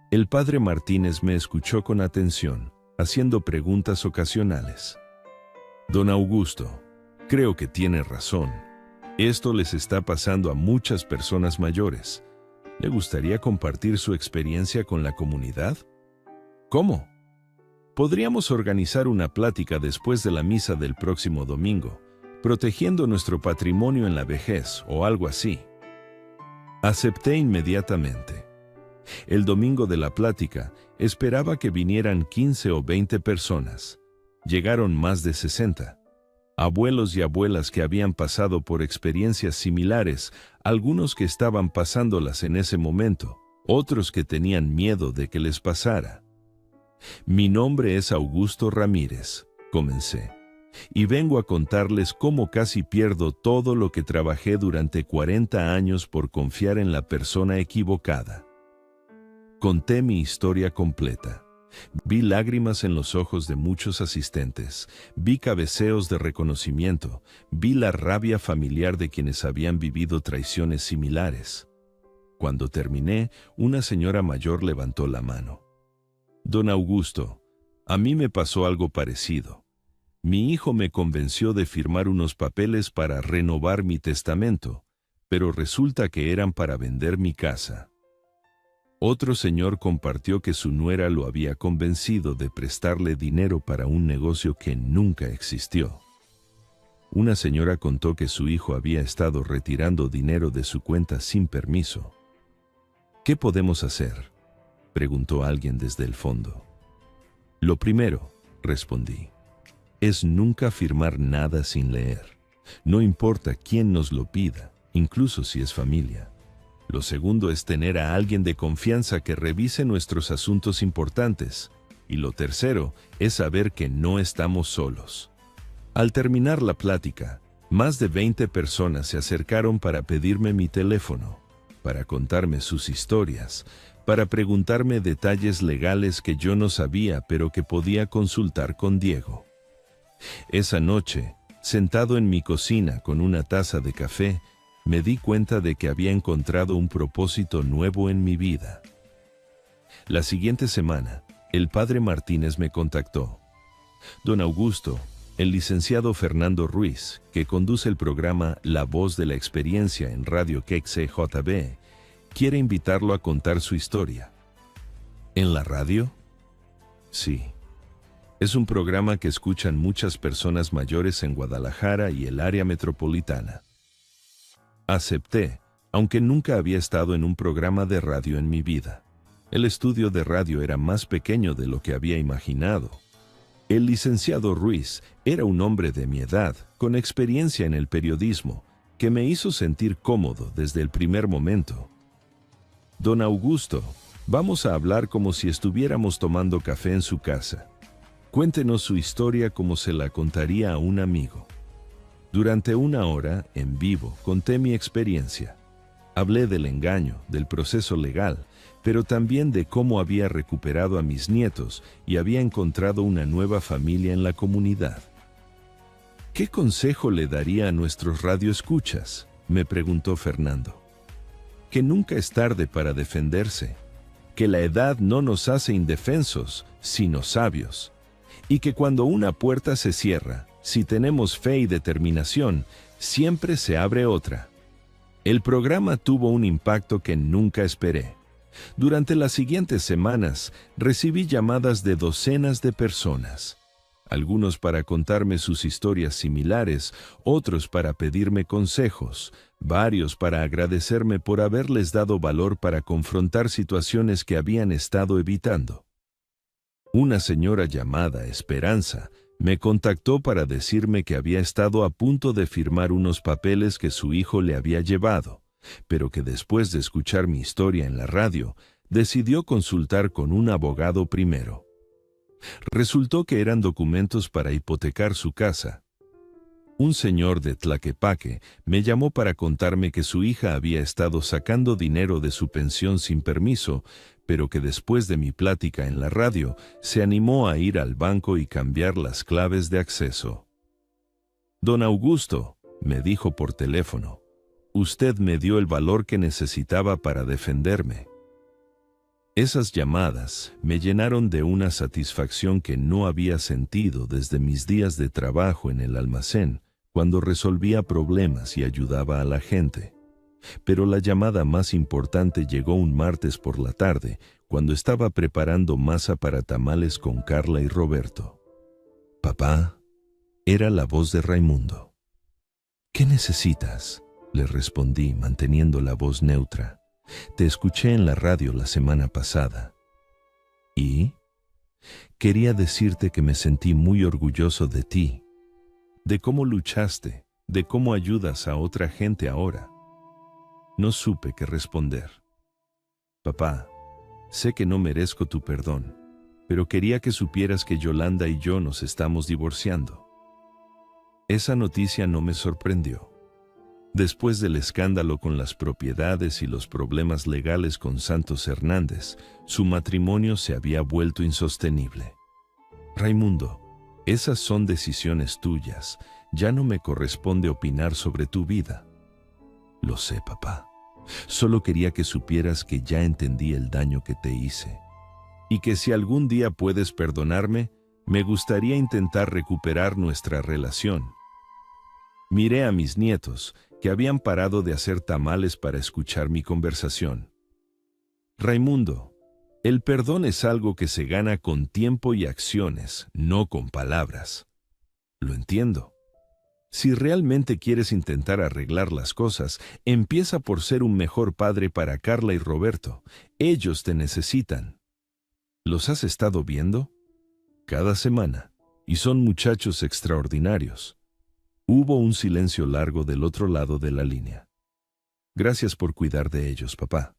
El padre Martínez me escuchó con atención, haciendo preguntas ocasionales. «Don Augusto, creo que tiene razón. Esto les está pasando a muchas personas mayores. ¿Le gustaría compartir su experiencia con la comunidad?» «¿Cómo?» «Podríamos organizar una plática después de la misa del próximo domingo, protegiendo nuestro patrimonio en la vejez o algo así». Acepté inmediatamente. El domingo de la plática esperaba que vinieran 15 o 20 personas. Llegaron más de 60. Abuelos y abuelas que habían pasado por experiencias similares, algunos que estaban pasándolas en ese momento, otros que tenían miedo de que les pasara. «Mi nombre es Augusto Ramírez», comencé, «y vengo a contarles cómo casi pierdo todo lo que trabajé durante 40 años por confiar en la persona equivocada». Conté mi historia completa. Vi lágrimas en los ojos de muchos asistentes, vi cabeceos de reconocimiento, vi la rabia familiar de quienes habían vivido traiciones similares. Cuando terminé, una señora mayor levantó la mano. «Don Augusto, a mí me pasó algo parecido. Mi hijo me convenció de firmar unos papeles para renovar mi testamento, pero resulta que eran para vender mi casa». Otro señor compartió que su nuera lo había convencido de prestarle dinero para un negocio que nunca existió. Una señora contó que su hijo había estado retirando dinero de su cuenta sin permiso. «¿Qué podemos hacer?», preguntó alguien desde el fondo. «Lo primero», respondí, «es nunca firmar nada sin leer. No importa quién nos lo pida, incluso si es familia. Lo segundo es tener a alguien de confianza que revise nuestros asuntos importantes. Y lo tercero es saber que no estamos solos». Al terminar la plática, más de 20 personas se acercaron para pedirme mi teléfono, para contarme sus historias, para preguntarme detalles legales que yo no sabía pero que podía consultar con Diego. Esa noche, sentado en mi cocina con una taza de café, me di cuenta de que había encontrado un propósito nuevo en mi vida. La siguiente semana, el padre Martínez me contactó. «Don Augusto, el licenciado Fernando Ruiz, que conduce el programa La Voz de la Experiencia en Radio KXJB, quiere invitarlo a contar su historia». «¿En la radio?» «Sí. Es un programa que escuchan muchas personas mayores en Guadalajara y el área metropolitana». Acepté, aunque nunca había estado en un programa de radio en mi vida. El estudio de radio era más pequeño de lo que había imaginado. El licenciado Ruiz era un hombre de mi edad, con experiencia en el periodismo, que me hizo sentir cómodo desde el primer momento. «Don Augusto, vamos a hablar como si estuviéramos tomando café en su casa. Cuéntenos su historia como se la contaría a un amigo». Durante 1 hora, en vivo, conté mi experiencia. Hablé del engaño, del proceso legal, pero también de cómo había recuperado a mis nietos y había encontrado una nueva familia en la comunidad. ¿Qué consejo le daría a nuestros radioescuchas?, me preguntó Fernando. Que nunca es tarde para defenderse, que la edad no nos hace indefensos, sino sabios, y que cuando una puerta se cierra, si tenemos fe y determinación, siempre se abre otra. El programa tuvo un impacto que nunca esperé. Durante las siguientes semanas, recibí llamadas de docenas de personas. Algunos para contarme sus historias similares, otros para pedirme consejos, varios para agradecerme por haberles dado valor para confrontar situaciones que habían estado evitando. Una señora llamada Esperanza me contactó para decirme que había estado a punto de firmar unos papeles que su hijo le había llevado, pero que después de escuchar mi historia en la radio, decidió consultar con un abogado primero. Resultó que eran documentos para hipotecar su casa. Un señor de Tlaquepaque me llamó para contarme que su hija había estado sacando dinero de su pensión sin permiso, pero que después de mi plática en la radio se animó a ir al banco y cambiar las claves de acceso. Don Augusto, me dijo por teléfono, usted me dio el valor que necesitaba para defenderme. Esas llamadas me llenaron de una satisfacción que no había sentido desde mis días de trabajo en el almacén, cuando resolvía problemas y ayudaba a la gente. Pero la llamada más importante llegó un martes por la tarde, cuando estaba preparando masa para tamales con Carla y Roberto. Papá, era la voz de Raimundo. ¿Qué necesitas?, le respondí, manteniendo la voz neutra. Te escuché en la radio la semana pasada. ¿Y? Quería decirte que me sentí muy orgulloso de ti, de cómo luchaste, de cómo ayudas a otra gente ahora. No supe qué responder. Papá, sé que no merezco tu perdón, pero quería que supieras que Yolanda y yo nos estamos divorciando. Esa noticia no me sorprendió. Después del escándalo con las propiedades y los problemas legales con Santos Hernández, su matrimonio se había vuelto insostenible. Raimundo, esas son decisiones tuyas. Ya no me corresponde opinar sobre tu vida. Lo sé, papá. Solo quería que supieras que ya entendí el daño que te hice. Y que si algún día puedes perdonarme, me gustaría intentar recuperar nuestra relación. Miré a mis nietos, que habían parado de hacer tamales para escuchar mi conversación. Raimundo, el perdón es algo que se gana con tiempo y acciones, no con palabras. Lo entiendo. Si realmente quieres intentar arreglar las cosas, empieza por ser un mejor padre para Carla y Roberto. Ellos te necesitan. ¿Los has estado viendo? Cada semana. Y son muchachos extraordinarios. Hubo un silencio largo del otro lado de la línea. Gracias por cuidar de ellos, papá.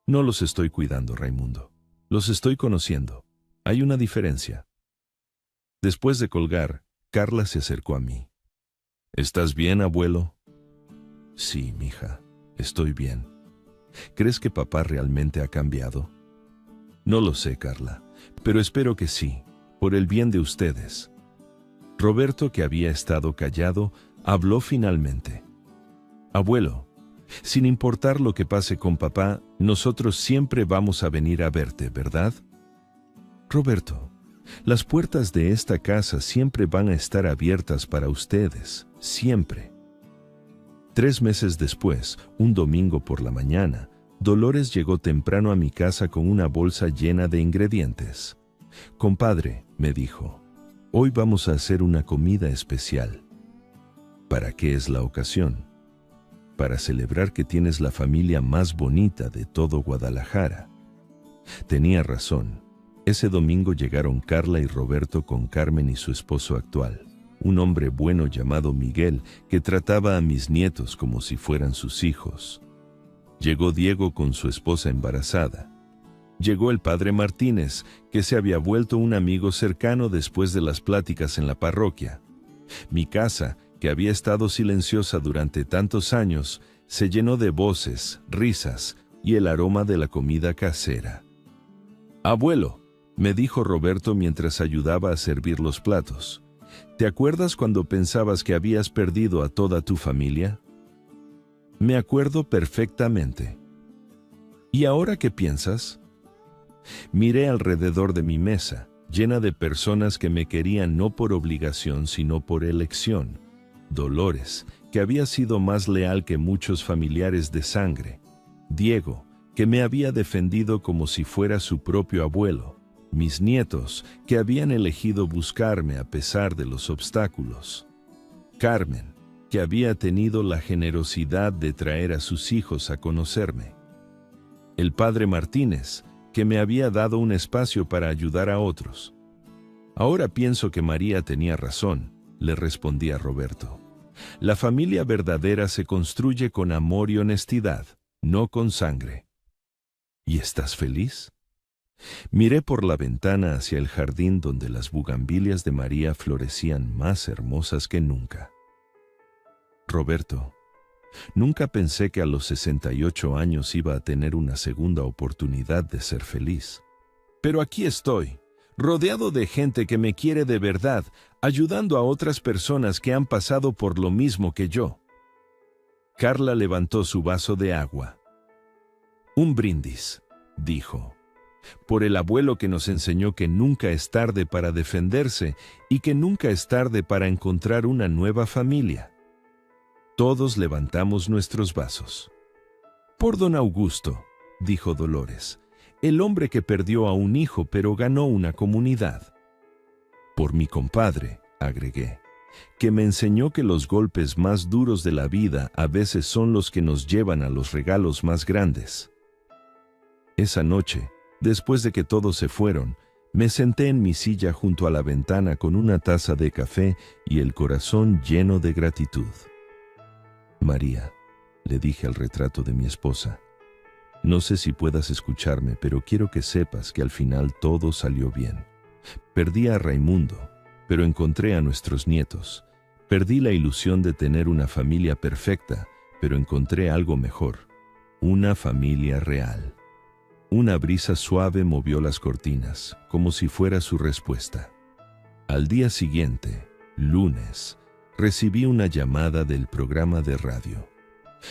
No los estoy cuidando, Raimundo. Los estoy conociendo. Hay una diferencia. Después de colgar, Carla se acercó a mí. ¿Estás bien, abuelo? Sí, mija, estoy bien. ¿Crees que papá realmente ha cambiado? No lo sé, Carla, pero espero que sí, por el bien de ustedes. Roberto, que había estado callado, habló finalmente. Abuelo, sin importar lo que pase con papá, nosotros siempre vamos a venir a verte, ¿verdad? Roberto, las puertas de esta casa siempre van a estar abiertas para ustedes, siempre. 3 meses después, un domingo por la mañana, Dolores llegó temprano a mi casa con una bolsa llena de ingredientes. Compadre, me dijo, hoy vamos a hacer una comida especial. ¿Para qué es la ocasión? Para celebrar que tienes la familia más bonita de todo Guadalajara. Tenía razón. Ese domingo llegaron Carla y Roberto con Carmen y su esposo actual, un hombre bueno llamado Miguel que trataba a mis nietos como si fueran sus hijos. Llegó Diego con su esposa embarazada. Llegó el padre Martínez, que se había vuelto un amigo cercano después de las pláticas en la parroquia. Mi casa, que había estado silenciosa durante tantos años, se llenó de voces, risas y el aroma de la comida casera. «Abuelo», me dijo Roberto mientras ayudaba a servir los platos, «¿te acuerdas cuando pensabas que habías perdido a toda tu familia?» «Me acuerdo perfectamente». «¿Y ahora qué piensas?» Miré alrededor de mi mesa, llena de personas que me querían no por obligación sino por elección. Dolores, que había sido más leal que muchos familiares de sangre. Diego, que me había defendido como si fuera su propio abuelo. Mis nietos, que habían elegido buscarme a pesar de los obstáculos. Carmen, que había tenido la generosidad de traer a sus hijos a conocerme. El padre Martínez, que me había dado un espacio para ayudar a otros. Ahora pienso que María tenía razón, le respondí a Roberto. La familia verdadera se construye con amor y honestidad, no con sangre. ¿Y estás feliz? Miré por la ventana hacia el jardín donde las bugambilias de María florecían más hermosas que nunca. Roberto, nunca pensé que a los 68 años iba a tener una segunda oportunidad de ser feliz. Pero aquí estoy, rodeado de gente que me quiere de verdad, ayudando a otras personas que han pasado por lo mismo que yo. Carla levantó su vaso de agua. Un brindis, dijo, por el abuelo que nos enseñó que nunca es tarde para defenderse y que nunca es tarde para encontrar una nueva familia. Todos levantamos nuestros vasos. Por don Augusto, dijo Dolores, el hombre que perdió a un hijo pero ganó una comunidad. Por mi compadre, agregué, que me enseñó que los golpes más duros de la vida a veces son los que nos llevan a los regalos más grandes. Esa noche, después de que todos se fueron, me senté en mi silla junto a la ventana con una taza de café y el corazón lleno de gratitud. María, le dije al retrato de mi esposa, no sé si puedas escucharme, pero quiero que sepas que al final todo salió bien. Perdí a Raimundo, pero encontré a nuestros nietos. Perdí la ilusión de tener una familia perfecta, pero encontré algo mejor, una familia real. Una brisa suave movió las cortinas, como si fuera su respuesta. Al día siguiente, lunes, recibí una llamada del programa de radio.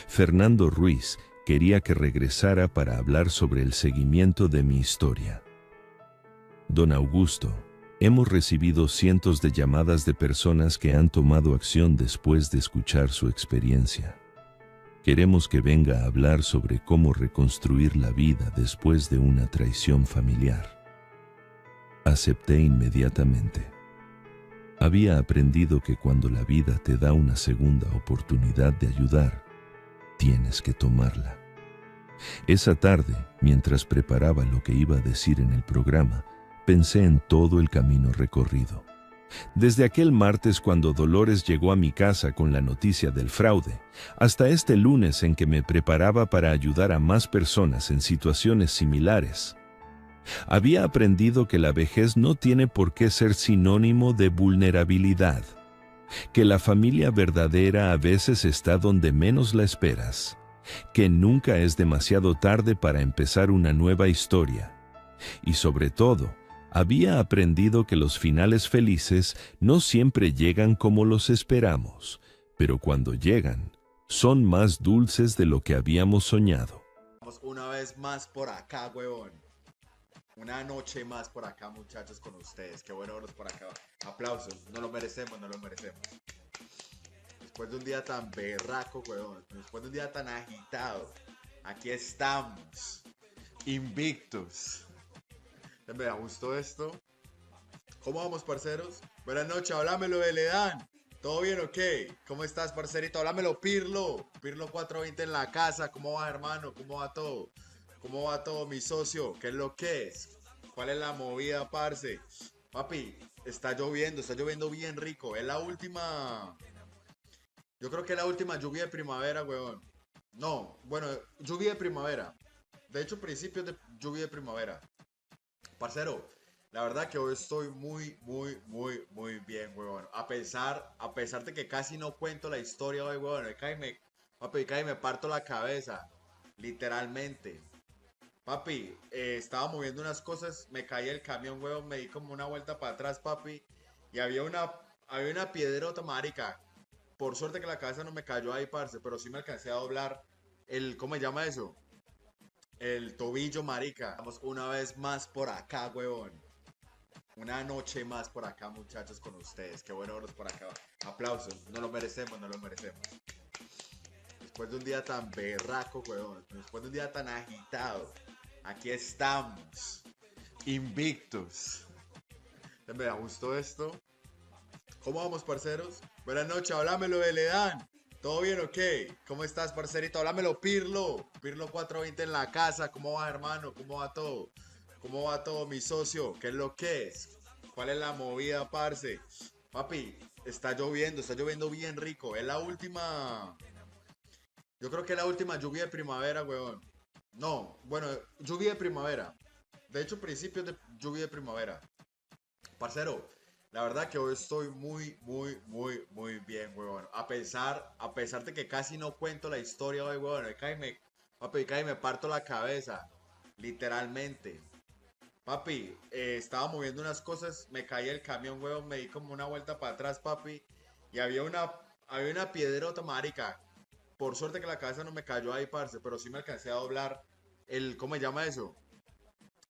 Fernando Ruiz quería que regresara para hablar sobre el seguimiento de mi historia. Don Augusto, hemos recibido cientos de llamadas de personas que han tomado acción después de escuchar su experiencia. Queremos que venga a hablar sobre cómo reconstruir la vida después de una traición familiar. Acepté inmediatamente. Había aprendido que cuando la vida te da una segunda oportunidad de ayudar, tienes que tomarla. Esa tarde, mientras preparaba lo que iba a decir en el programa, pensé en todo el camino recorrido. Desde aquel martes cuando Dolores llegó a mi casa con la noticia del fraude, hasta este lunes en que me preparaba para ayudar a más personas en situaciones similares. Había aprendido que la vejez no tiene por qué ser sinónimo de vulnerabilidad, que la familia verdadera a veces está donde menos la esperas, que nunca es demasiado tarde para empezar una nueva historia, y sobre todo, había aprendido que los finales felices no siempre llegan como los esperamos, pero cuando llegan, son más dulces de lo que habíamos soñado. Una vez más por acá, huevón. Una noche más por acá, muchachos, con ustedes. Qué bueno verlos por acá. Aplausos. No lo merecemos, no lo merecemos. Después de un día tan berraco, huevón. Después de un día tan agitado. Aquí estamos. Invictus. Me gustó esto. ¿Cómo vamos, parceros? Buenas noches, háblamelo de Ledán. ¿Todo bien o qué? ¿Cómo estás, parcerito? Háblamelo, Pirlo. Pirlo 420 en la casa. ¿Cómo va, hermano? ¿Cómo va todo? ¿Cómo va todo, mi socio? ¿Qué es lo que es? ¿Cuál es la movida, parce? Papi, está lloviendo bien rico. Es la última... Yo creo que es la última lluvia de primavera, weón. No, bueno, lluvia de primavera. De hecho, principios de lluvia de primavera. Parcero, La verdad que hoy estoy muy bien, huevón. A pesar de que casi no cuento la historia hoy, huevón. Papi, casi me parto la cabeza. Literalmente. Papi, estaba moviendo unas cosas, me caí el camión, huevón, me di como una vuelta para atrás, papi. Y había una piedrota, marica. Por suerte que la cabeza no me cayó ahí, parce, pero sí me alcancé a doblar ¿cómo se llama eso? El tobillo, marica. Vamos una vez más por acá, huevón. Una noche más por acá, muchachos, con ustedes. Qué bueno verlos por acá. Aplausos. No lo merecemos, no lo merecemos. Después de un día tan berraco, huevón. Después de un día tan agitado. Aquí estamos. Invictos. Me gustó esto. ¿Cómo vamos, parceros? Buenas noches, háblamelo de Ledán. ¿Todo bien o qué? ¿Cómo estás, parcerito? Háblamelo, Pirlo. Pirlo 420 en la casa. ¿Cómo va, hermano? ¿Cómo va todo? ¿Cómo va todo, mi socio? ¿Qué es lo que es? ¿Cuál es la movida, parce? Papi, está lloviendo bien rico. Es la última. Yo creo que es la última lluvia de primavera, weón. No, bueno, lluvia de primavera. De hecho, principios de lluvia de primavera. Parcero, la verdad que hoy estoy muy bien, weón. A pesar de que casi no cuento la historia hoy, weón. Papi, casi me parto la cabeza. Literalmente. Papi, estaba moviendo unas cosas, me caí el camión, weón, me di como una vuelta para atrás, papi. Y había una piedrota, marica. Por suerte que la cabeza no me cayó ahí, parce, pero sí me alcancé a doblar ¿cómo se llama eso?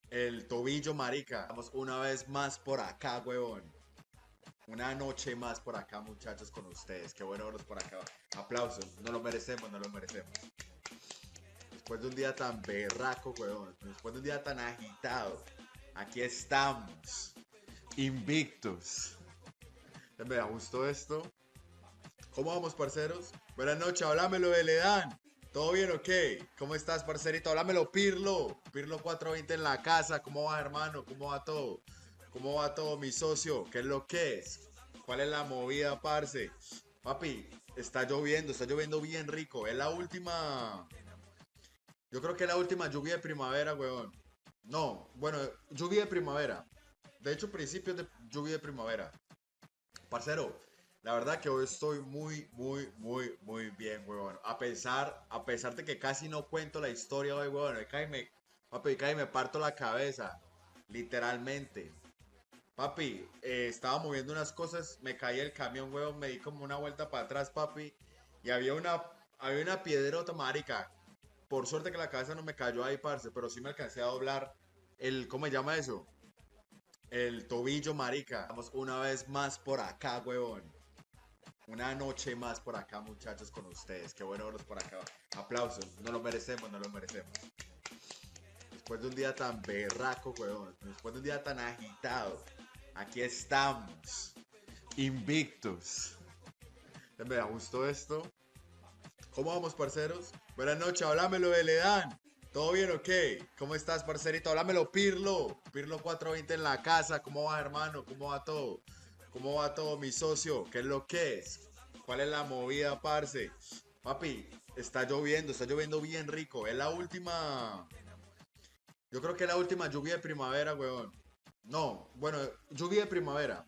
El tobillo, marica. Vamos una vez más por acá, huevón. Una noche más por acá, muchachos, con ustedes. Qué bueno verlos por acá. Aplausos. No lo merecemos, no lo merecemos. Después de un día tan berraco, huevón. Después de un día tan agitado. Aquí estamos. Invictos. Me gustó esto. ¿Cómo vamos, parceros? Buenas noches, háblamelo de Ledán. ¿Todo bien o qué? ¿Cómo estás, parcerito? Háblamelo, Pirlo. Pirlo 420 en la casa. ¿Cómo va, hermano? ¿Cómo va todo? ¿Cómo va todo, mi socio? ¿Qué es lo que es? ¿Cuál es la movida, parce? Papi, está lloviendo bien rico. Es la última. Yo creo que es la última lluvia de primavera, weón. No, bueno, lluvia de primavera. De hecho, principios de lluvia de primavera. Parcero, la verdad que hoy estoy muy bien, huevón. A pesar de que casi no cuento la historia hoy, huevón. Papi, casi me parto la cabeza. Literalmente. Papi, estaba moviendo unas cosas, me caí el camión, huevón, me di como una vuelta para atrás, papi. Y había una piedrota, marica. Por suerte que la cabeza no me cayó ahí, parce, pero sí me alcancé a doblar ¿cómo se llama eso? El tobillo, marica. Vamos una vez más por acá, huevón. Una noche más por acá, muchachos, con ustedes. Qué bueno verlos por acá. Aplausos. No lo merecemos, no lo merecemos. Después de un día tan berraco, huevón. Después de un día tan agitado. Aquí estamos. Invictos. Me gustó esto. ¿Cómo vamos, parceros? Buenas noches, háblamelo de Ledán. ¿Todo bien o qué? ¿Cómo estás, parcerito? Háblamelo, Pirlo. Pirlo 420 en la casa. ¿Cómo va, hermano? ¿Cómo va todo? ¿Cómo va todo, mi socio? ¿Qué es lo que es? ¿Cuál es la movida, parce? Papi, está lloviendo bien rico. Es la última. Yo creo que es la última lluvia de primavera, weón. No, bueno, lluvia de primavera.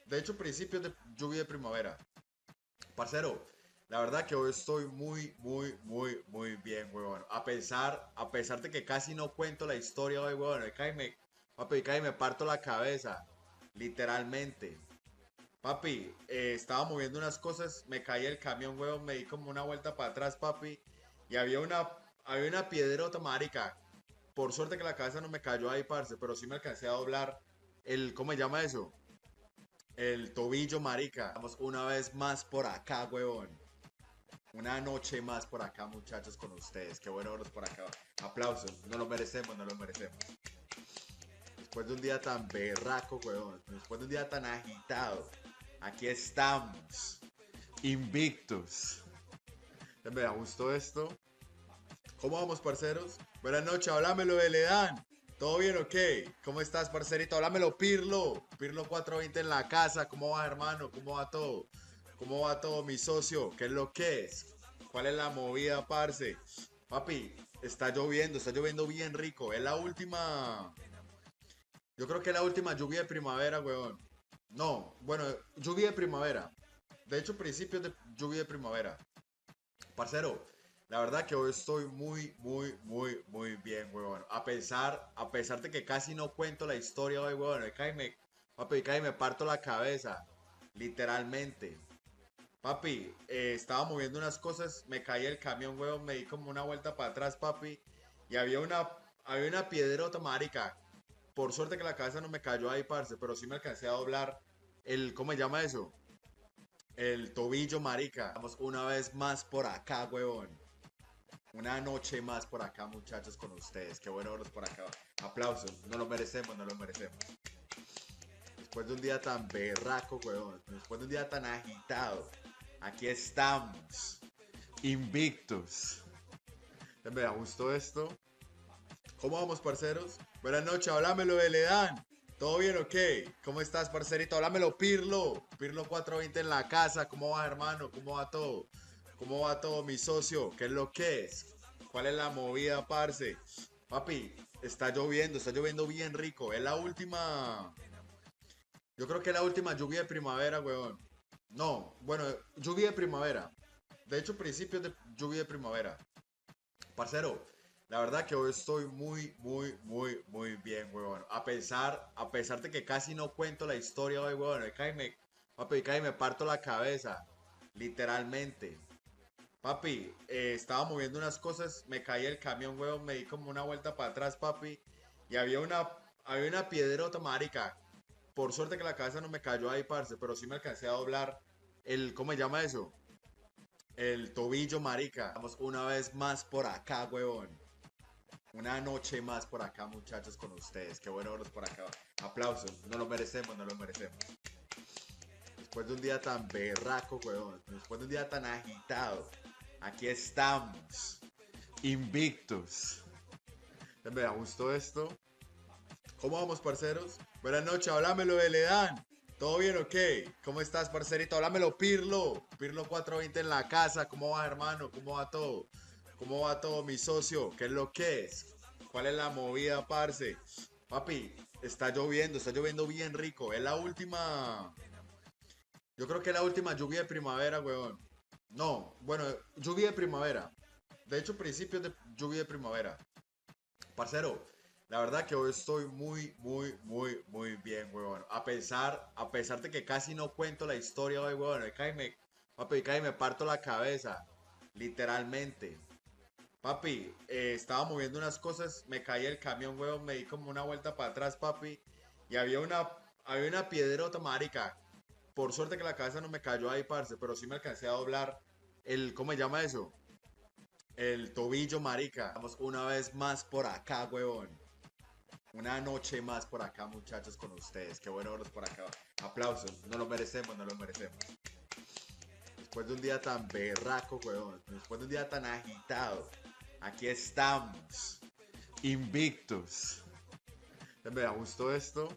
De hecho, principios de lluvia de primavera. Parcero, la verdad que hoy estoy muy bien, weón. A pesar de que casi no cuento la historia hoy, weón. Papi, casi me parto la cabeza. Literalmente. Papi, estaba moviendo unas cosas, me caí el camión, weón, me di como una vuelta para atrás, papi. Y había una piedrota, marica. Por suerte que la cabeza no me cayó ahí, parce, pero sí me alcancé a doblar ¿cómo se llama eso? El tobillo, marica. Vamos una vez más por acá, huevón. Una noche más por acá, muchachos, con ustedes. Qué bueno verlos por acá. Aplausos. No lo merecemos, no lo merecemos. Después de un día tan berraco, huevón. Después de un día tan agitado. Aquí estamos. Invictos. Me gustó esto. ¿Cómo vamos, parceros? Buenas noches, háblamelo de Ledán. ¿Todo bien o qué? ¿Cómo estás, parcerito? Háblamelo, Pirlo. Pirlo 420 en la casa. ¿Cómo va, hermano? ¿Cómo va todo? ¿Cómo va todo, mi socio? ¿Qué es lo que es? ¿Cuál es la movida, parce? Papi, está lloviendo bien rico. Es la última. Yo creo que la última lluvia de primavera, weón. No, bueno, lluvia de primavera. De hecho, principios de lluvia de primavera. Parcero, la verdad que hoy estoy muy bien, weón. A pesar de que casi no cuento la historia hoy, weón. Papi, cae y me parto la cabeza. Literalmente. Papi, estaba moviendo unas cosas, me caí el camión, weón, me di como una vuelta para atrás, papi. Y había una piedrota, marica. Por suerte que la cabeza no me cayó ahí, parce, pero sí me alcancé a doblar ¿cómo se llama eso? El tobillo, marica. Vamos una vez más por acá, weón. Una noche más por acá, muchachos, con ustedes. Qué bueno verlos por acá. Aplausos. No lo merecemos, no lo merecemos. Después de un día tan berraco, weón. Después de un día tan agitado. Aquí estamos. Invictos. Me gustó esto. ¿Cómo vamos, parceros? Buenas noches, háblamelo de Ledán. ¿Todo bien o qué? ¿Cómo estás, parcerito? Háblamelo, Pirlo. Pirlo 420 en la casa. ¿Cómo va, hermano? ¿Cómo va todo? ¿Cómo va todo, mi socio? ¿Qué es lo que es? ¿Cuál es la movida, parce? Papi, está lloviendo bien rico. Es la última. Yo creo que es la última lluvia de primavera, weón. No, bueno, lluvia de primavera. De hecho, principios de lluvia de primavera. Parcero, la verdad que hoy estoy muy bien, weón. A pesar de que casi no cuento la historia hoy, weón. Papi, cae y me parto la cabeza. Literalmente. Papi, estaba moviendo unas cosas, me caí el camión, weón, me di como una vuelta para atrás, papi. Y había una piedrota, marica. Por suerte que la cabeza no me cayó ahí, parce, pero sí me alcancé a doblar ¿cómo se llama eso? El tobillo, marica. Vamos una vez más por acá, weón. Una noche más por acá, muchachos, con ustedes. Qué bueno verlos por acá. Aplausos. No lo merecemos, no lo merecemos. Después de un día tan berraco, weón. Después de un día tan agitado. Aquí estamos. Invictos. Me gustó esto. ¿Cómo vamos, parceros? Buenas noches, háblamelo de Ledán. ¿Todo bien o qué? ¿Cómo estás, parcerito? Háblamelo, Pirlo. Pirlo 420 en la casa. ¿Cómo va, hermano? ¿Cómo va todo? ¿Cómo va todo, mi socio? ¿Qué es lo que es? ¿Cuál es la movida, parce? Papi, está lloviendo bien rico. Es la última. Yo creo que es la última lluvia de primavera, weón. No, bueno, lluvia de primavera. De hecho, principios de lluvia de primavera. Parcero, la verdad que hoy estoy muy bien, weón. A pesar de que casi no cuento la historia hoy, weón. Papi, cae y me parto la cabeza. Literalmente. Papi, estaba moviendo unas cosas, me caí el camión, weón, me di como una vuelta para atrás, papi. Y había una piedrota, marica. Por suerte que la cabeza no me cayó ahí, parce, pero sí me alcancé a doblar ¿cómo se llama eso? El tobillo, marica. Vamos una vez más por acá, weón. Una noche más por acá, muchachos, con ustedes. Qué bueno verlos por acá. Aplausos. No lo merecemos, no lo merecemos. Después de un día tan berraco, weón. Después de un día tan agitado. Aquí estamos. Invictos. Me gustó esto.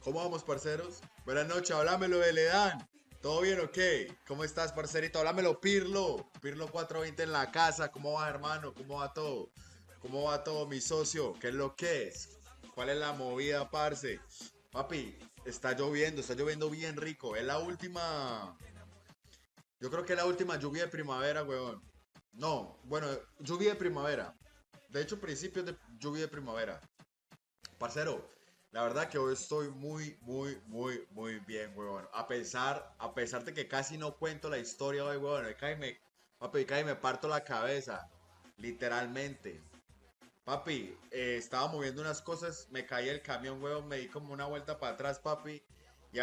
¿Cómo vamos, parceros? Buenas noches, háblamelo de Ledán. ¿Todo bien o qué? ¿Cómo estás, parcerito? Háblamelo, Pirlo. Pirlo 420 en la casa. ¿Cómo va, hermano? ¿Cómo va todo? ¿Cómo va todo, mi socio? ¿Qué es lo que es? ¿Cuál es la movida, parce? Papi, está lloviendo bien rico. Es la última. Yo creo que es la última lluvia de primavera, weón. No, bueno, lluvia de primavera. De hecho, principios de lluvia de primavera. Parcero, la verdad que hoy estoy muy bien, weón. A pesar de que casi no cuento la historia hoy, weón. Papi, cae y me parto la cabeza. Literalmente. Papi, estaba moviendo unas cosas, me caí el camión, weón, me di como una vuelta para atrás, papi.